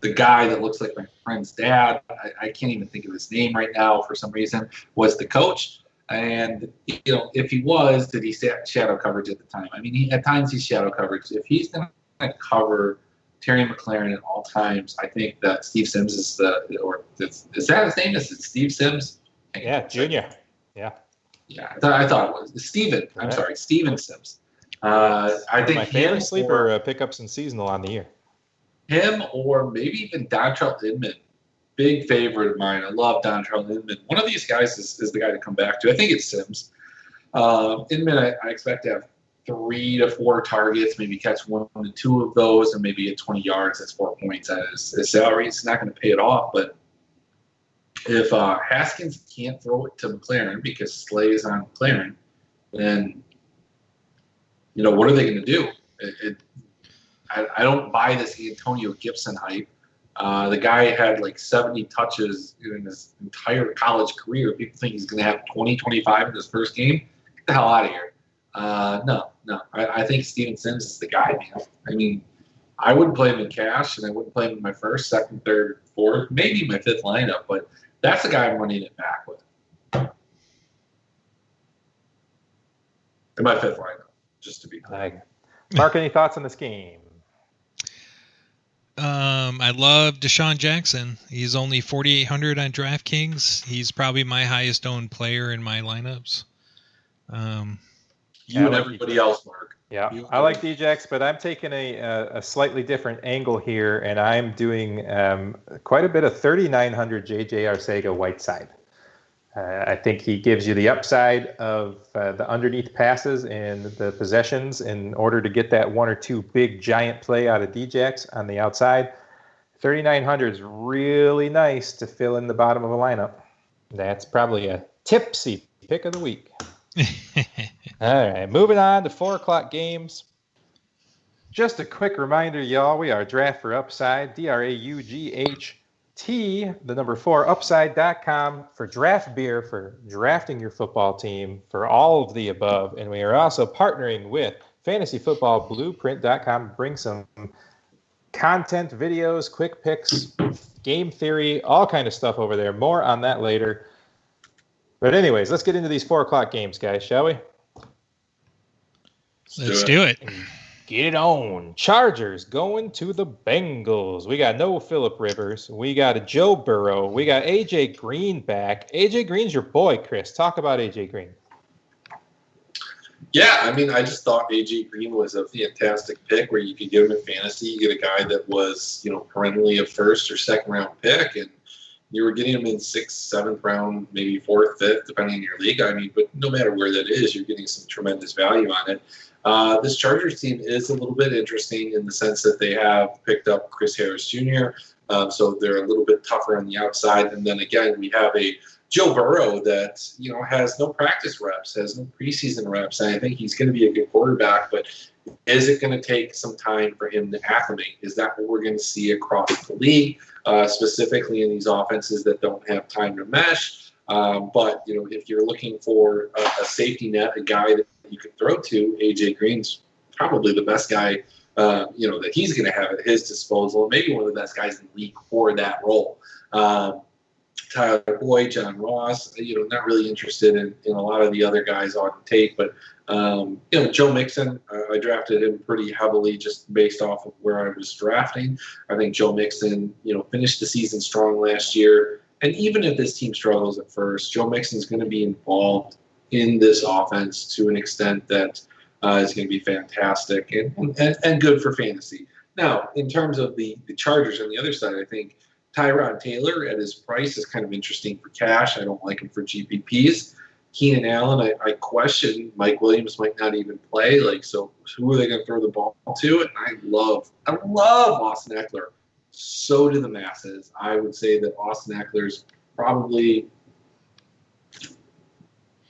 the guy that looks like my friend's dad, I can't even think of his name right now for some reason, was the coach? And, if he was, did he shadow coverage at the time? I mean, at times he's shadow coverage. If he's going to cover Terry McLaurin at all times, I think that Steve Sims is is that his name? Is it Steve Sims? Yeah, Junior. Yeah. Yeah, I thought it was Steven. I'm sorry, Steven Sims. I think my favorite sleeper pickups in seasonal on the year. Him or maybe even Dontrell Inman. Big favorite of mine. I love Dontrell Inman. One of these guys is the guy to come back to. I think it's Sims. Inman, I expect to have 3 to 4 targets, maybe catch 1 to 2 of those, and maybe at 20 yards, that's 4 points on his salary. It's not going to pay it off, but if Haskins can't throw it to McLaurin because Slay is on McLaurin, then, what are they going to do? I don't buy this Antonio Gibson hype. The guy had 70 touches in his entire college career. People think he's going to have 20, 25 in his first game. Get the hell out of here. No. I think Steven Sims is the guy, man. I mean, I wouldn't play him in cash, and I wouldn't play him in my first, second, third, fourth, maybe my fifth lineup, but that's the guy I'm running it back with. In my fifth lineup, just to be clear. Mark, any thoughts on this game? I love Deshaun Jackson. He's only 4,800 on DraftKings. He's probably my highest owned player in my lineups. You and everybody else, Mark. Yeah, I like DJX, but I'm taking a slightly different angle here, and I'm doing quite a bit of 3,900 JJ Arcega-Whiteside. I think he gives you the upside of the underneath passes and the possessions in order to get that 1 or 2 big giant play out of DJX on the outside. 3,900 is really nice to fill in the bottom of a lineup. That's probably a tipsy pick of the week. All right, moving on to 4 o'clock games. Just a quick reminder, y'all, we are Draft for Upside, DRAUGHT, the number 4, upside.com for draft beer, for drafting your football team, for all of the above. And we are also partnering with fantasyfootballblueprint.com to bring some content, videos, quick picks, game theory, all kind of stuff over there. More on that later. But anyways, let's get into these 4 o'clock games, guys, shall we? Let's do it. Get it on. Chargers going to the Bengals. We got no Phillip Rivers. We got a Joe Burrow. We got A.J. Green back. A.J. Green's your boy, Chris. Talk about A.J. Green. Yeah, I mean, I just thought A.J. Green was a fantastic pick where you could get him in fantasy. You get a guy that was, perennially a first or second round pick, and you were getting him in 6th, 7th round, maybe 4th, 5th, depending on your league. I mean, but no matter where that is, you're getting some tremendous value on it. This Chargers team is a little bit interesting in the sense that they have picked up Chris Harris Jr., so they're a little bit tougher on the outside. And then again, we have a Joe Burrow that, has no practice reps, has no preseason reps, and I think he's going to be a good quarterback, but is it going to take some time for him to acclimate? Is that what we're going to see across the league, specifically in these offenses that don't have time to mesh? But, if you're looking for a safety net, a guy that you can throw to, A.J. Green's probably the best guy, that he's going to have at his disposal, maybe one of the best guys in the league for that role. Tyler Boyd, John Ross, not really interested in a lot of the other guys on tape, but, Joe Mixon, I drafted him pretty heavily just based off of where I was drafting. I think Joe Mixon, finished the season strong last year. And even if this team struggles at first, Joe Mixon's going to be involved in this offense to an extent that is going to be fantastic and good for fantasy. Now, in terms of the Chargers on the other side, I think Tyrod Taylor at his price is kind of interesting for cash. I don't like him for GPPs. Keenan Allen, I question. Mike Williams might not even play. So who are they going to throw the ball to? And I love Austin Eckler. So do the masses. I would say that Austin Eckler's probably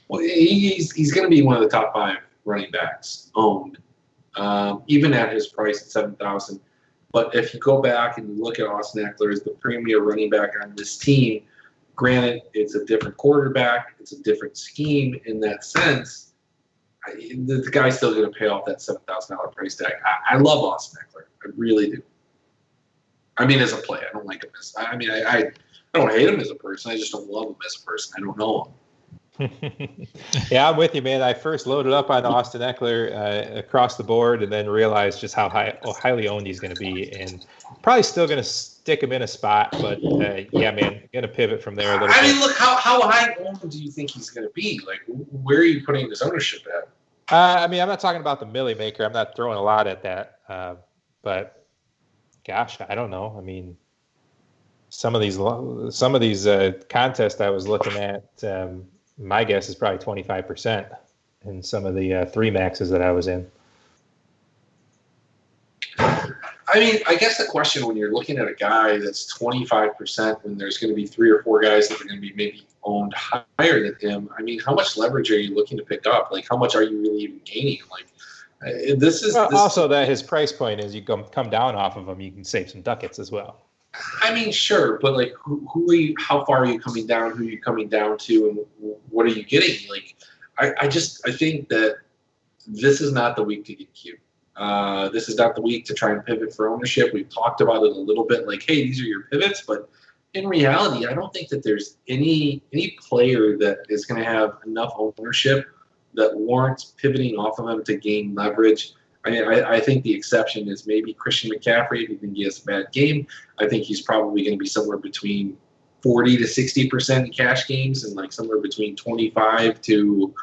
he's going to be one of the top 5 running backs owned, even at his price at $7,000. But if you go back and you look at Austin Eckler as the premier running back on this team, granted it's a different quarterback, it's a different scheme in that sense. The guy's still going to pay off that $7,000 price tag. I love Austin Eckler. I really do. I mean, as a play, I don't like him as. I mean, I don't hate him as a person. I just don't love him as a person. I don't know him. Yeah, I'm with you, man. I first loaded up on Austin Eckler across the board, and then realized just how highly owned he's going to be, and probably still going to stick him in a spot. But yeah, man, going to pivot from there a little bit. I mean, look, how high owned do you think he's going to be? Like, where are you putting his ownership at? I mean, I'm not talking about the Millie Maker. I'm not throwing a lot at that, but. Gosh, I don't know. I mean, some of these contests I was looking at, my guess is probably 25% in some of the 3 maxes that I was in. I mean, I guess the question when you're looking at a guy that's 25%, when there's going to be 3 or 4 guys that are going to be maybe owned higher than him, I mean, how much leverage are you looking to pick up? Like, how much are you really even gaining? Like, also that his price point is you come down off of him, you can save some ducats as well. I mean, sure, but like, who are you? How far are you coming down? Who are you coming down to, and what are you getting? Like, I think that this is not the week to get cute. This is not the week to try and pivot for ownership. We've talked about it a little bit. Like, hey, these are your pivots, but in reality, I don't think that there's any player that is going to have enough ownership that warrants pivoting off of him to gain leverage. I think the exception is maybe Christian McCaffrey. If you think he has a bad game, I think he's probably going to be somewhere between 40 to 60% in cash games and like somewhere between 25 to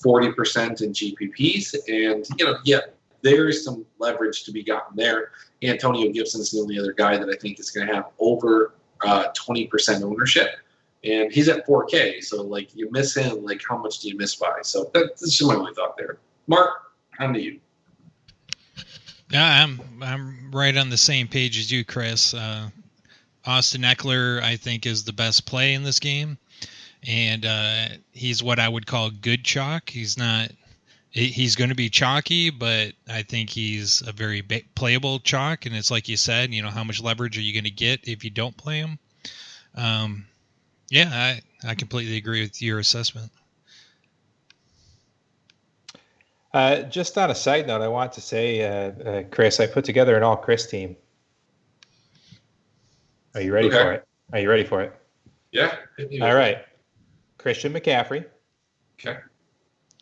40% in GPPs. And, there is some leverage to be gotten there. Antonio Gibson's the only other guy that I think is going to have over 20% ownership. And he's at 4K, so like you miss him, like how much do you miss by? So that's just my only thought there. Mark, on to you. Yeah, I'm right on the same page as you, Chris. Austin Eckler, I think, is the best play in this game, and he's what I would call good chalk. He's not he's going to be chalky, but I think he's a very playable chalk. And it's like you said, how much leverage are you going to get if you don't play him? Yeah, I completely agree with your assessment. Just on a side note, I want to say, Chris, I put together an all Chris team. Are you ready for it? Are you ready for it? Yeah. All right. Christian McCaffrey. Okay.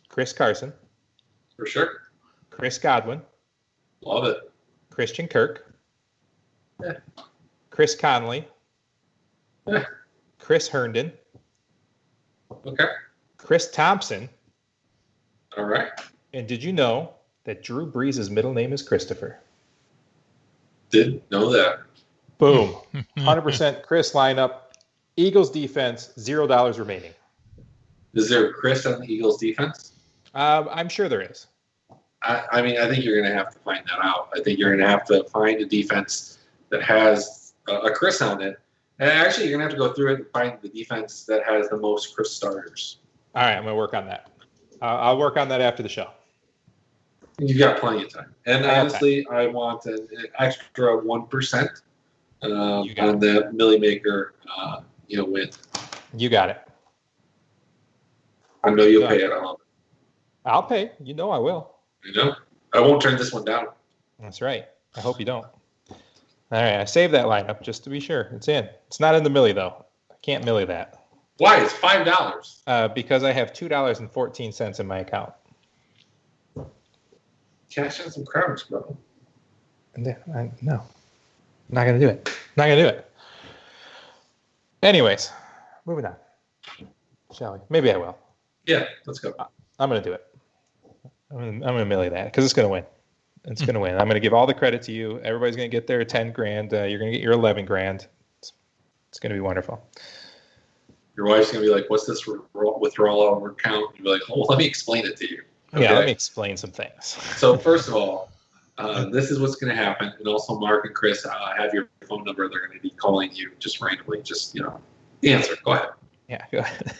Chris Carson. For sure. Chris Godwin. Love it. Christian Kirk. Yeah. Chris Conley. Yeah. Chris Herndon. Okay. Chris Thompson. All right. And did you know that Drew Brees' middle name is Christopher? Didn't know that. Boom. 100% Chris lineup. Eagles defense, $0 remaining. Is there a Chris on the Eagles defense? I'm sure there is. I think you're going to have to find that out. I think you're going to have to find a defense that has a Chris on it. And actually, you're going to have to go through it and find the defense that has the most Chris starters. All right, I'm going to work on that. I'll work on that after the show. You've got plenty of time. And honestly, I want an extra 1% on that Millie Maker win. You got it. I know you'll pay it. I'll pay. You know I will. I won't turn this one down. That's right. I hope you don't. All right, I saved that lineup just to be sure. It's in. It's not in the Millie, though. I can't Millie that. Why? It's $5. Because I have $2.14 in my account. Cash in some crowns, bro. No. I'm not going to do it. Not going to do it. Anyways, moving on. Shall we? Maybe I will. Yeah, let's go. I'm going to do it. I'm going to Millie that because it's going to win. It's going to win. I'm going to give all the credit to you. Everybody's going to get their 10 grand. You're going to get your 11 grand. It's going to be wonderful. Your wife's going to be like, what's this withdrawal over account? You'll be like, oh, let me explain it to you. Okay. Yeah, let me explain some things. So first of all, this is what's going to happen. And also Mark and Chris have your phone number. They're going to be calling you just randomly. Just, answer. Go ahead. Yeah, go ahead.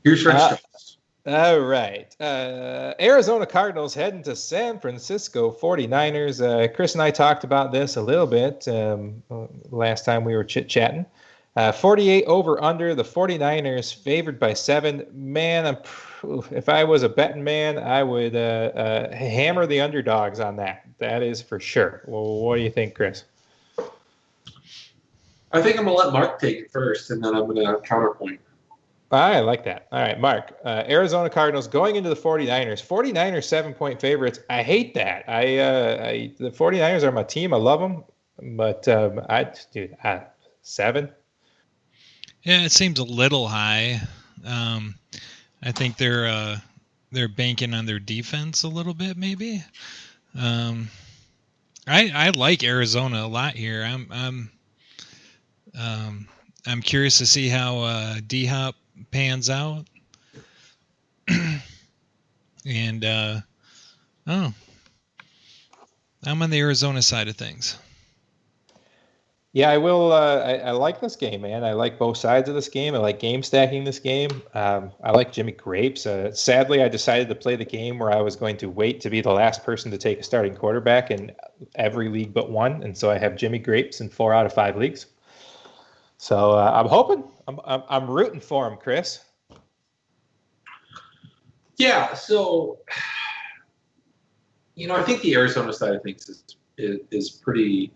Here's your instructions. All right. Arizona Cardinals heading to San Francisco 49ers. Chris and I talked about this a little bit last time we were chit-chatting. 48 over under. The 49ers favored by 7. Man, if I was a betting man, I would hammer the underdogs on that. That is for sure. Well, what do you think, Chris? I think I'm going to let Mark take it first, and then I'm going to counterpoint. I like that. All right, Mark. Arizona Cardinals going into the 49ers. 49ers 7-point favorites. I hate that. The 49ers are my team. I love them. But 7? Yeah, it seems a little high. I think they're banking on their defense a little bit, maybe. I like Arizona a lot here. I'm curious to see how D-Hop pans out. And I'm on the Arizona side of things. Yeah, I will. I like this game, man. I like both sides of this game. I like game stacking this game. I like Jimmy Grapes. Sadly, I decided to play the game where I was going to wait to be the last person to take a starting quarterback in every league but one, and so I have Jimmy Grapes in 4 out of 5 leagues. So I'm hoping. I'm rooting for him, Chris. Yeah. So, I think the Arizona side of things is pretty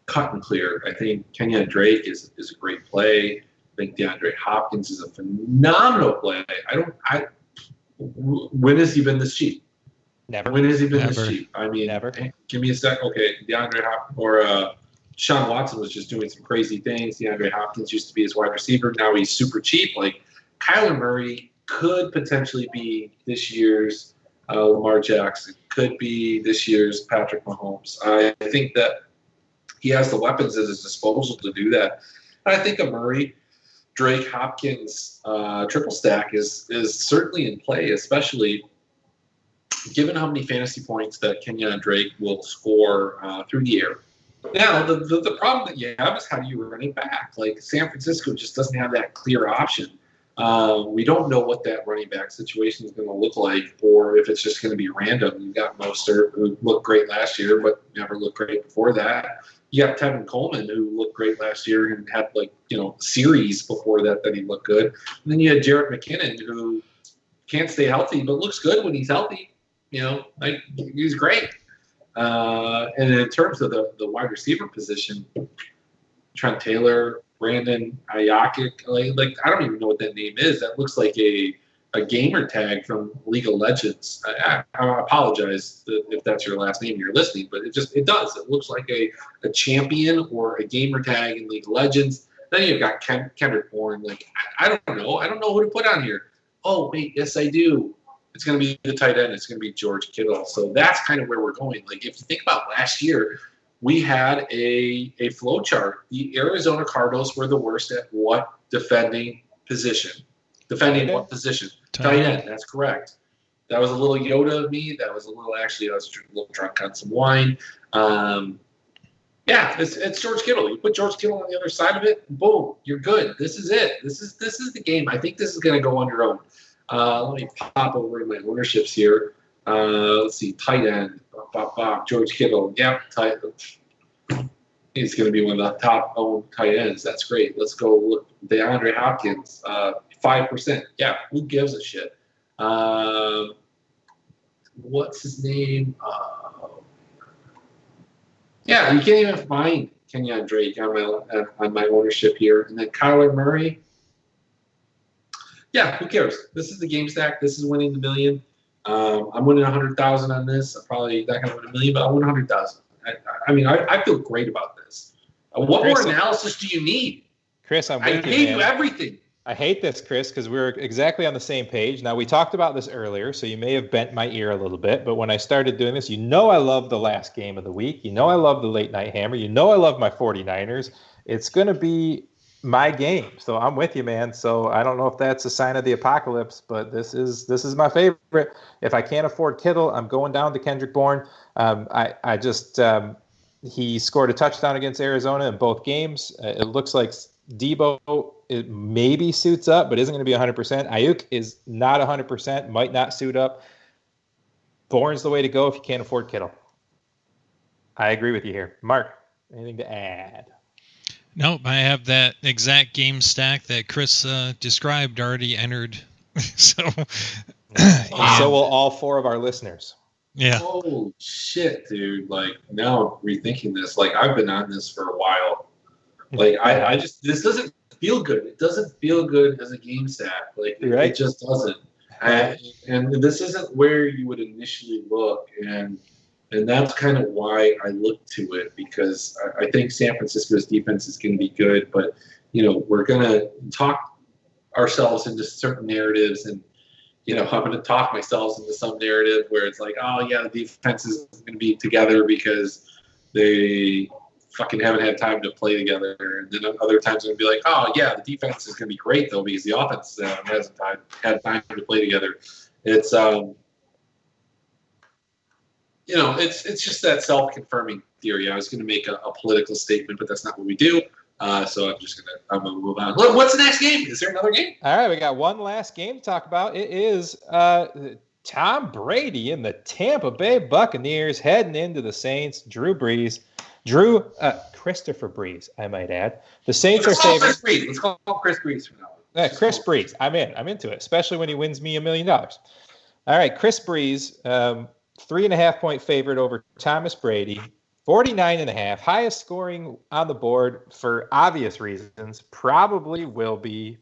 cut and clear. I think Kenyon Drake is a great play. I think DeAndre Hopkins is a phenomenal play. When has he been this cheap? Never. When has he been this cheap? I mean, never. Give me a sec. Okay, DeAndre Hopkins or Sean Watson was just doing some crazy things. DeAndre Hopkins used to be his wide receiver. Now he's super cheap. Like Kyler Murray could potentially be this year's Lamar Jackson. Could be this year's Patrick Mahomes. I think that he has the weapons at his disposal to do that. And I think a Murray, Drake, Hopkins triple stack is certainly in play, especially given how many fantasy points that Kenyon Drake will score through the air. Now, the problem that you have is how do you run it back? Like San Francisco just doesn't have that clear option. We don't know what that running back situation is going to look like, or if it's just going to be random. You've got Mostert, who looked great last year, but never looked great before that. You got Tevin Coleman, who looked great last year and had series before that he looked good. And then you had Jarrett McKinnon, who can't stay healthy, but looks good when he's healthy. He's great. And in terms of the wide receiver position, Trent Taylor, Brandon Ayuk, like I don't even know what that name is. That looks like a gamer tag from League of Legends. I apologize if that's your last name and you're listening, but it does. It looks like a champion or a gamer tag in League of Legends. Then you've got Kendrick Bourne. I don't know. I don't know who to put on here. Oh, wait, yes, I do. It's going to be the tight end. It's going to be George Kittle. So that's kind of where we're going. If you think about last year, we had a flow chart. The Arizona Cardinals were the worst at what defending position? Defending what position? Tight end. That's correct. That was a little Yoda of me. That was I was a little drunk on some wine. It's George Kittle. You put George Kittle on the other side of it, boom, you're good. This is it. This is the game. I think this is going to go on your own. Let me pop over to my ownerships here. Let's see, tight end, George Kittle. Yeah, he's going to be one of the top owned tight ends. That's great. Let's go look. DeAndre Hopkins, 5%. Yeah, who gives a shit? What's his name? You can't even find Kenyon Drake on my ownership here. And then Kyler Murray. Yeah, who cares? This is the game stack. This is winning the million. I'm winning 100,000 on this. I'm probably not going to win a million, but I'll win 100,000. I feel great about this. What more analysis do you need? Chris, I gave you everything. I hate this, Chris, because we're exactly on the same page. Now, we talked about this earlier, so you may have bent my ear a little bit. But when I started doing this, I love the last game of the week. I love the late night hammer. I love my 49ers. It's going to be my game. So I'm with you, man. So I don't know if that's a sign of the apocalypse, but this is my favorite. If I can't afford Kittle, I'm going down to Kendrick Bourne. He scored a touchdown against Arizona in both games. It looks like Debo, it maybe suits up, but isn't going to be 100%. Ayuk is not 100%, might not suit up. Bourne's the way to go if you can't afford Kittle. I agree with you here. Mark, anything to add? Nope, I have that exact game stack that Chris described already entered. So will all four of our listeners. Yeah. Oh, shit, dude. Now I'm rethinking this. I've been on this for a while. This doesn't feel good. It doesn't feel good as a game stack. Right? It just doesn't. And this isn't where you would initially look. And that's kind of why I look to it, because I think San Francisco's defense is going to be good. But, we're going to talk ourselves into certain narratives. And, I'm going to talk myself into some narrative where it's the defense is going to be together because they fucking haven't had time to play together. And then other times I'm going to be the defense is going to be great, though, because the offense hasn't had time to play together. It's, it's just that self-confirming theory. I was going to make a political statement, but that's not what we do. So I'm gonna move on. What's the next game? Is there another game? All right, we got one last game to talk about. It is Tom Brady and the Tampa Bay Buccaneers heading into the Saints. Christopher Breeze, I might add. The Saints are favored. Let's call Chris Breeze from now. Chris Breeze. I'm into it, especially when he wins me $1 million. All right, Chris Breeze, 3.5 point favorite over Thomas Brady. 49.5, highest scoring on the board for obvious reasons. Probably will be.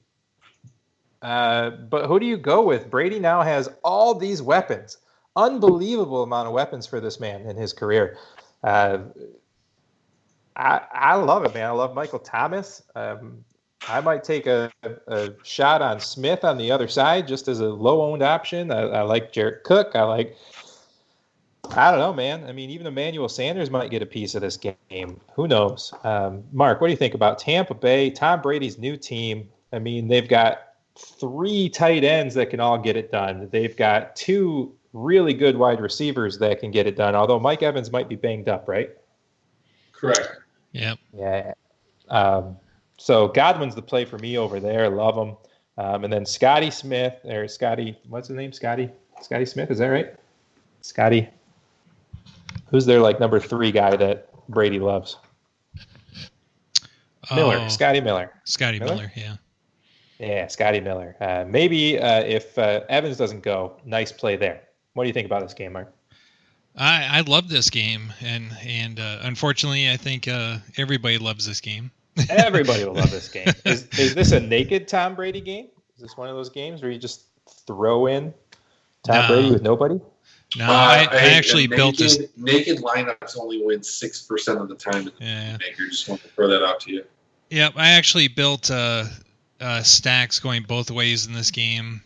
But who do you go with? Brady now has all these weapons. Unbelievable amount of weapons for this man in his career. I love it, man. I love Michael Thomas. I might take a shot on Smith on the other side just as a low-owned option. I like Jared Cook. I don't know, man. Even Emmanuel Sanders might get a piece of this game. Who knows? Mark, what do you think about Tampa Bay, Tom Brady's new team? They've got 3 tight ends that can all get it done. They've got 2 really good wide receivers that can get it done, although Mike Evans might be banged up, right? Correct. Yep. Yeah. So Godwin's the play for me over there. Love him. And then Scotty Smith, or Scotty, what's his name? Scotty Smith, is that right? Scotty. Who's their number 3 guy that Brady loves? Miller, Scotty Miller. Scotty Miller, yeah. Yeah, Scotty Miller. Maybe if Evans doesn't go, nice play there. What do you think about this game, Mark? I love this game, and unfortunately, I think everybody loves this game. Everybody will love this game. Is this a naked Tom Brady game? Is this one of those games where you just throw in Tom Brady with nobody? No, I actually built this. Naked lineups only win 6% of the time. Yeah. Just want to throw that out to you. Yep, I actually built stacks going both ways in this game.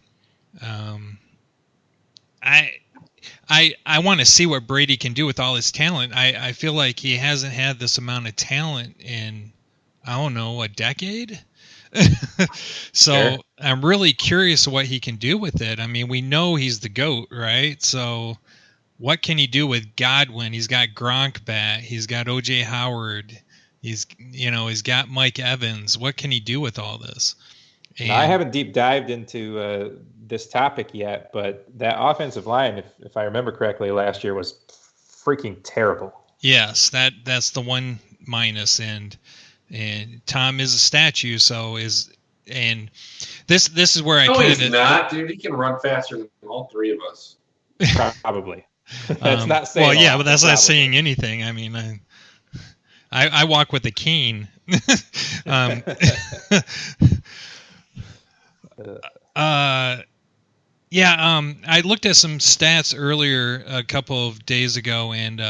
I want to see what Brady can do with all his talent. I feel like he hasn't had this amount of talent in, I don't know, a decade. So sure. I'm really curious what he can do with it. I mean, we know he's the GOAT, right? So what can he do with Godwin? He's got Gronk back. He's got OJ Howard. He's got Mike Evans. What can he do with all this? And I haven't deep dived into this topic yet, but that offensive line, if I remember correctly, last year was freaking terrible. Yes, that's the one minus, and Tom is a statue, this is where I No, he's not, dude. He can run faster than all 3 of us. Probably. That's not saying. Well, yeah, but that's not saying anything. I mean, I walk with a cane. I looked at some stats earlier a couple of days ago, and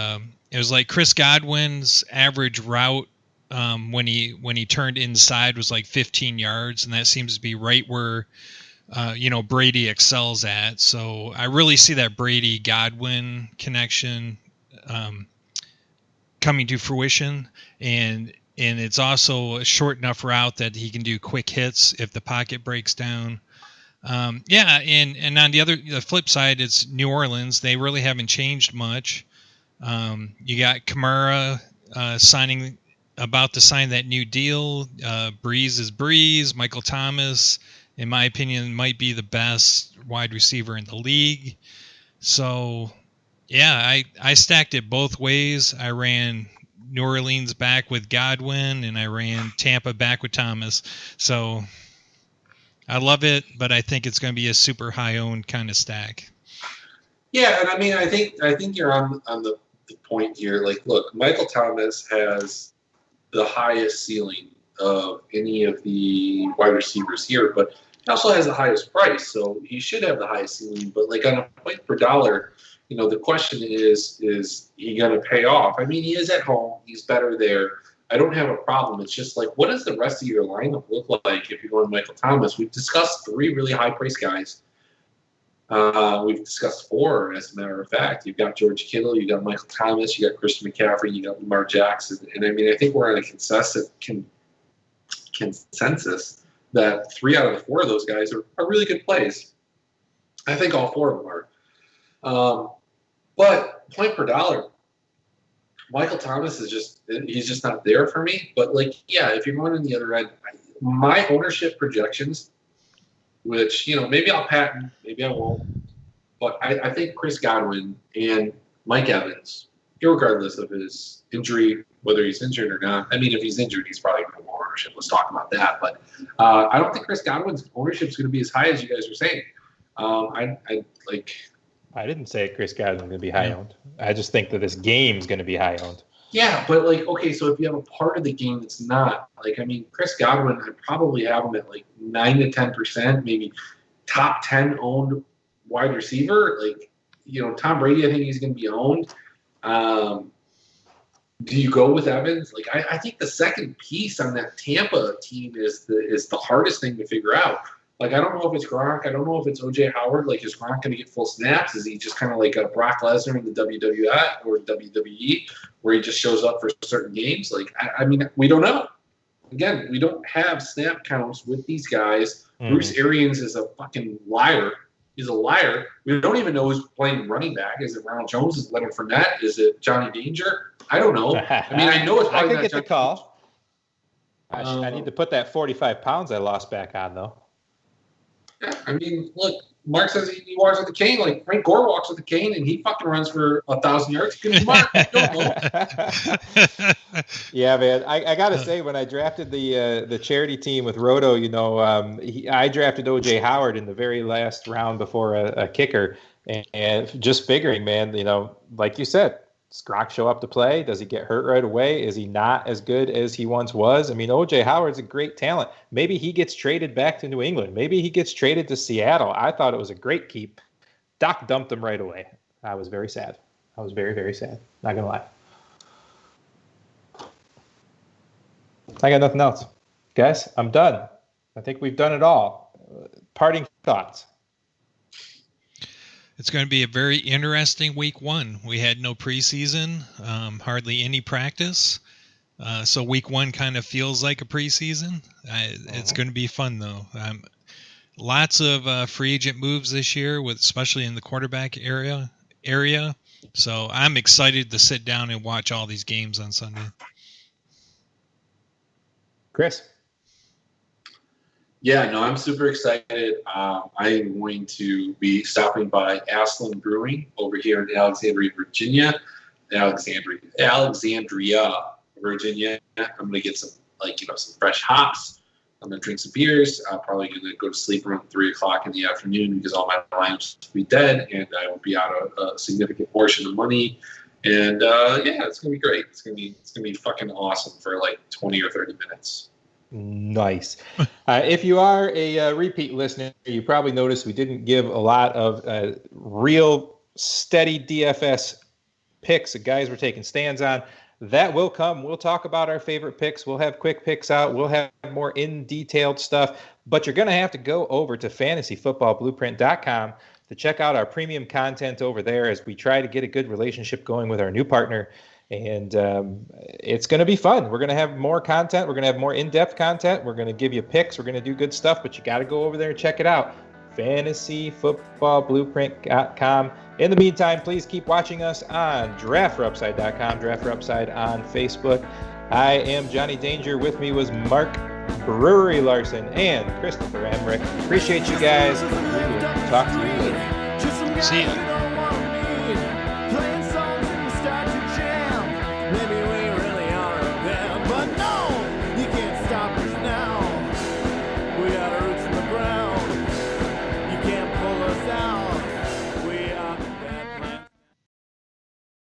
it was like Chris Godwin's average route when he turned inside was 15 yards, and that seems to be right where Brady excels at. So I really see that Brady Godwin connection coming to fruition, and it's also a short enough route that he can do quick hits if the pocket breaks down. And on the flip side, it's New Orleans. They really haven't changed much. You got Kamara about to sign that new deal. Breeze is Breeze. Michael Thomas, in my opinion, might be the best wide receiver in the league. So, yeah, I stacked it both ways. I ran New Orleans back with Godwin, and I ran Tampa back with Thomas. So I love it, but I think it's going to be a super high-owned kind of stack. Yeah, and I mean, I think you're on the point here. Look, Michael Thomas has the highest ceiling of any of the wide receivers here, but he also has the highest price, so he should have the highest ceiling. But on a point per dollar, the question is he going to pay off? I mean, he is at home. He's better there. I don't have a problem. It's just what does the rest of your lineup look like if you're going Michael Thomas? We've discussed 3 really high-priced guys. We've discussed 4, as a matter of fact. You've got George Kittle, you got Michael Thomas, you got Christian McCaffrey, you got Lamar Jackson. And I mean, I think we're on a consensus that 3 out of the 4 of those guys are really good plays. I think all 4 of them are. But point per dollar, Michael Thomas he's just not there for me. But if you're going on the other end, my ownership projections, which, maybe I'll patent, maybe I won't. But I think Chris Godwin and Mike Evans, irregardless of his injury, whether he's injured or not. I mean, if he's injured, he's probably going to more ownership. Let's talk about that. But I don't think Chris Godwin's ownership is going to be as high as you guys are saying. I didn't say Chris Godwin's going to be high owned. I just think that this game's going to be high owned. Yeah, but okay, so if you have a part of the game that's not, Chris Godwin, I'd probably have him at 9 to 10%, maybe top 10 owned wide receiver. Tom Brady, I think he's going to be owned. Do you go with Evans? I think the second piece on that Tampa team is the hardest thing to figure out. I don't know if it's Gronk. I don't know if it's OJ Howard. Is Gronk going to get full snaps? Is he just kind of like a Brock Lesnar in the WWF or WWE where he just shows up for certain games? I mean, we don't know. Again, we don't have snap counts with these guys. Mm-hmm. Bruce Arians is a fucking liar. He's a liar. We don't even know who's playing running back. Is it Ronald Jones? Is it Leonard Fournette? Is it Johnny Danger? I don't know. I mean, I know it's probably I could get the call. I need to put that 45 pounds I lost back on, though. Yeah, I mean, look, Mark says he walks with the cane. Like Frank Gore walks with the cane, and he fucking runs for 1,000 yards. Good for Mark. Yeah, man. I gotta say, when I drafted the charity team with Roto, I drafted OJ Howard in the very last round before a kicker, and just figuring, man, like you said, does Gronk show up to play? Does he get hurt right away? Is he not as good as he once was? I mean, OJ Howard's a great talent. Maybe he gets traded back to New England. Maybe he gets traded to Seattle. I thought it was a great keep. Doc dumped him right away. I was very sad. I was very, very sad. Not gonna lie. I got nothing else. Guys, I'm done. I think we've done it all. Parting thoughts. It's going to be a very interesting week 1. We had no preseason, hardly any practice. So week 1 kind of feels like a preseason. It's going to be fun, though. Lots of free agent moves this year, especially in the quarterback area. So I'm excited to sit down and watch all these games on Sunday. Chris? Yeah, no, I'm super excited. I'm going to be stopping by Aslan Brewing over here in Alexandria, Virginia. I'm going to get some fresh hops. I'm going to drink some beers. I'm probably going to go to sleep around 3 o'clock in the afternoon because all my lineups will be dead, and I will be out a significant portion of money. And it's going to be great. It's going to be fucking awesome for like 20 or 30 minutes. Nice. If you are a repeat listener, you probably noticed we didn't give a lot of real steady DFS picks that guys were taking stands on. That will come. We'll talk about our favorite picks. We'll have quick picks out. We'll have more in-detailed stuff. But you're going to have to go over to fantasyfootballblueprint.com to check out our premium content over there as we try to get a good relationship going with our new partner. And it's going to be fun. We're going to have more content. We're going to have more in-depth content. We're going to give you picks. We're going to do good stuff, but you got to go over there and check it out. fantasyfootballblueprint.com. In the meantime, please keep watching us on draftforupside.com, draftforupside on Facebook. I am Johnny Danger. With me was Mark Brewery Larson and Christopher Emrick. Appreciate you guys. We will talk to you later. See ya.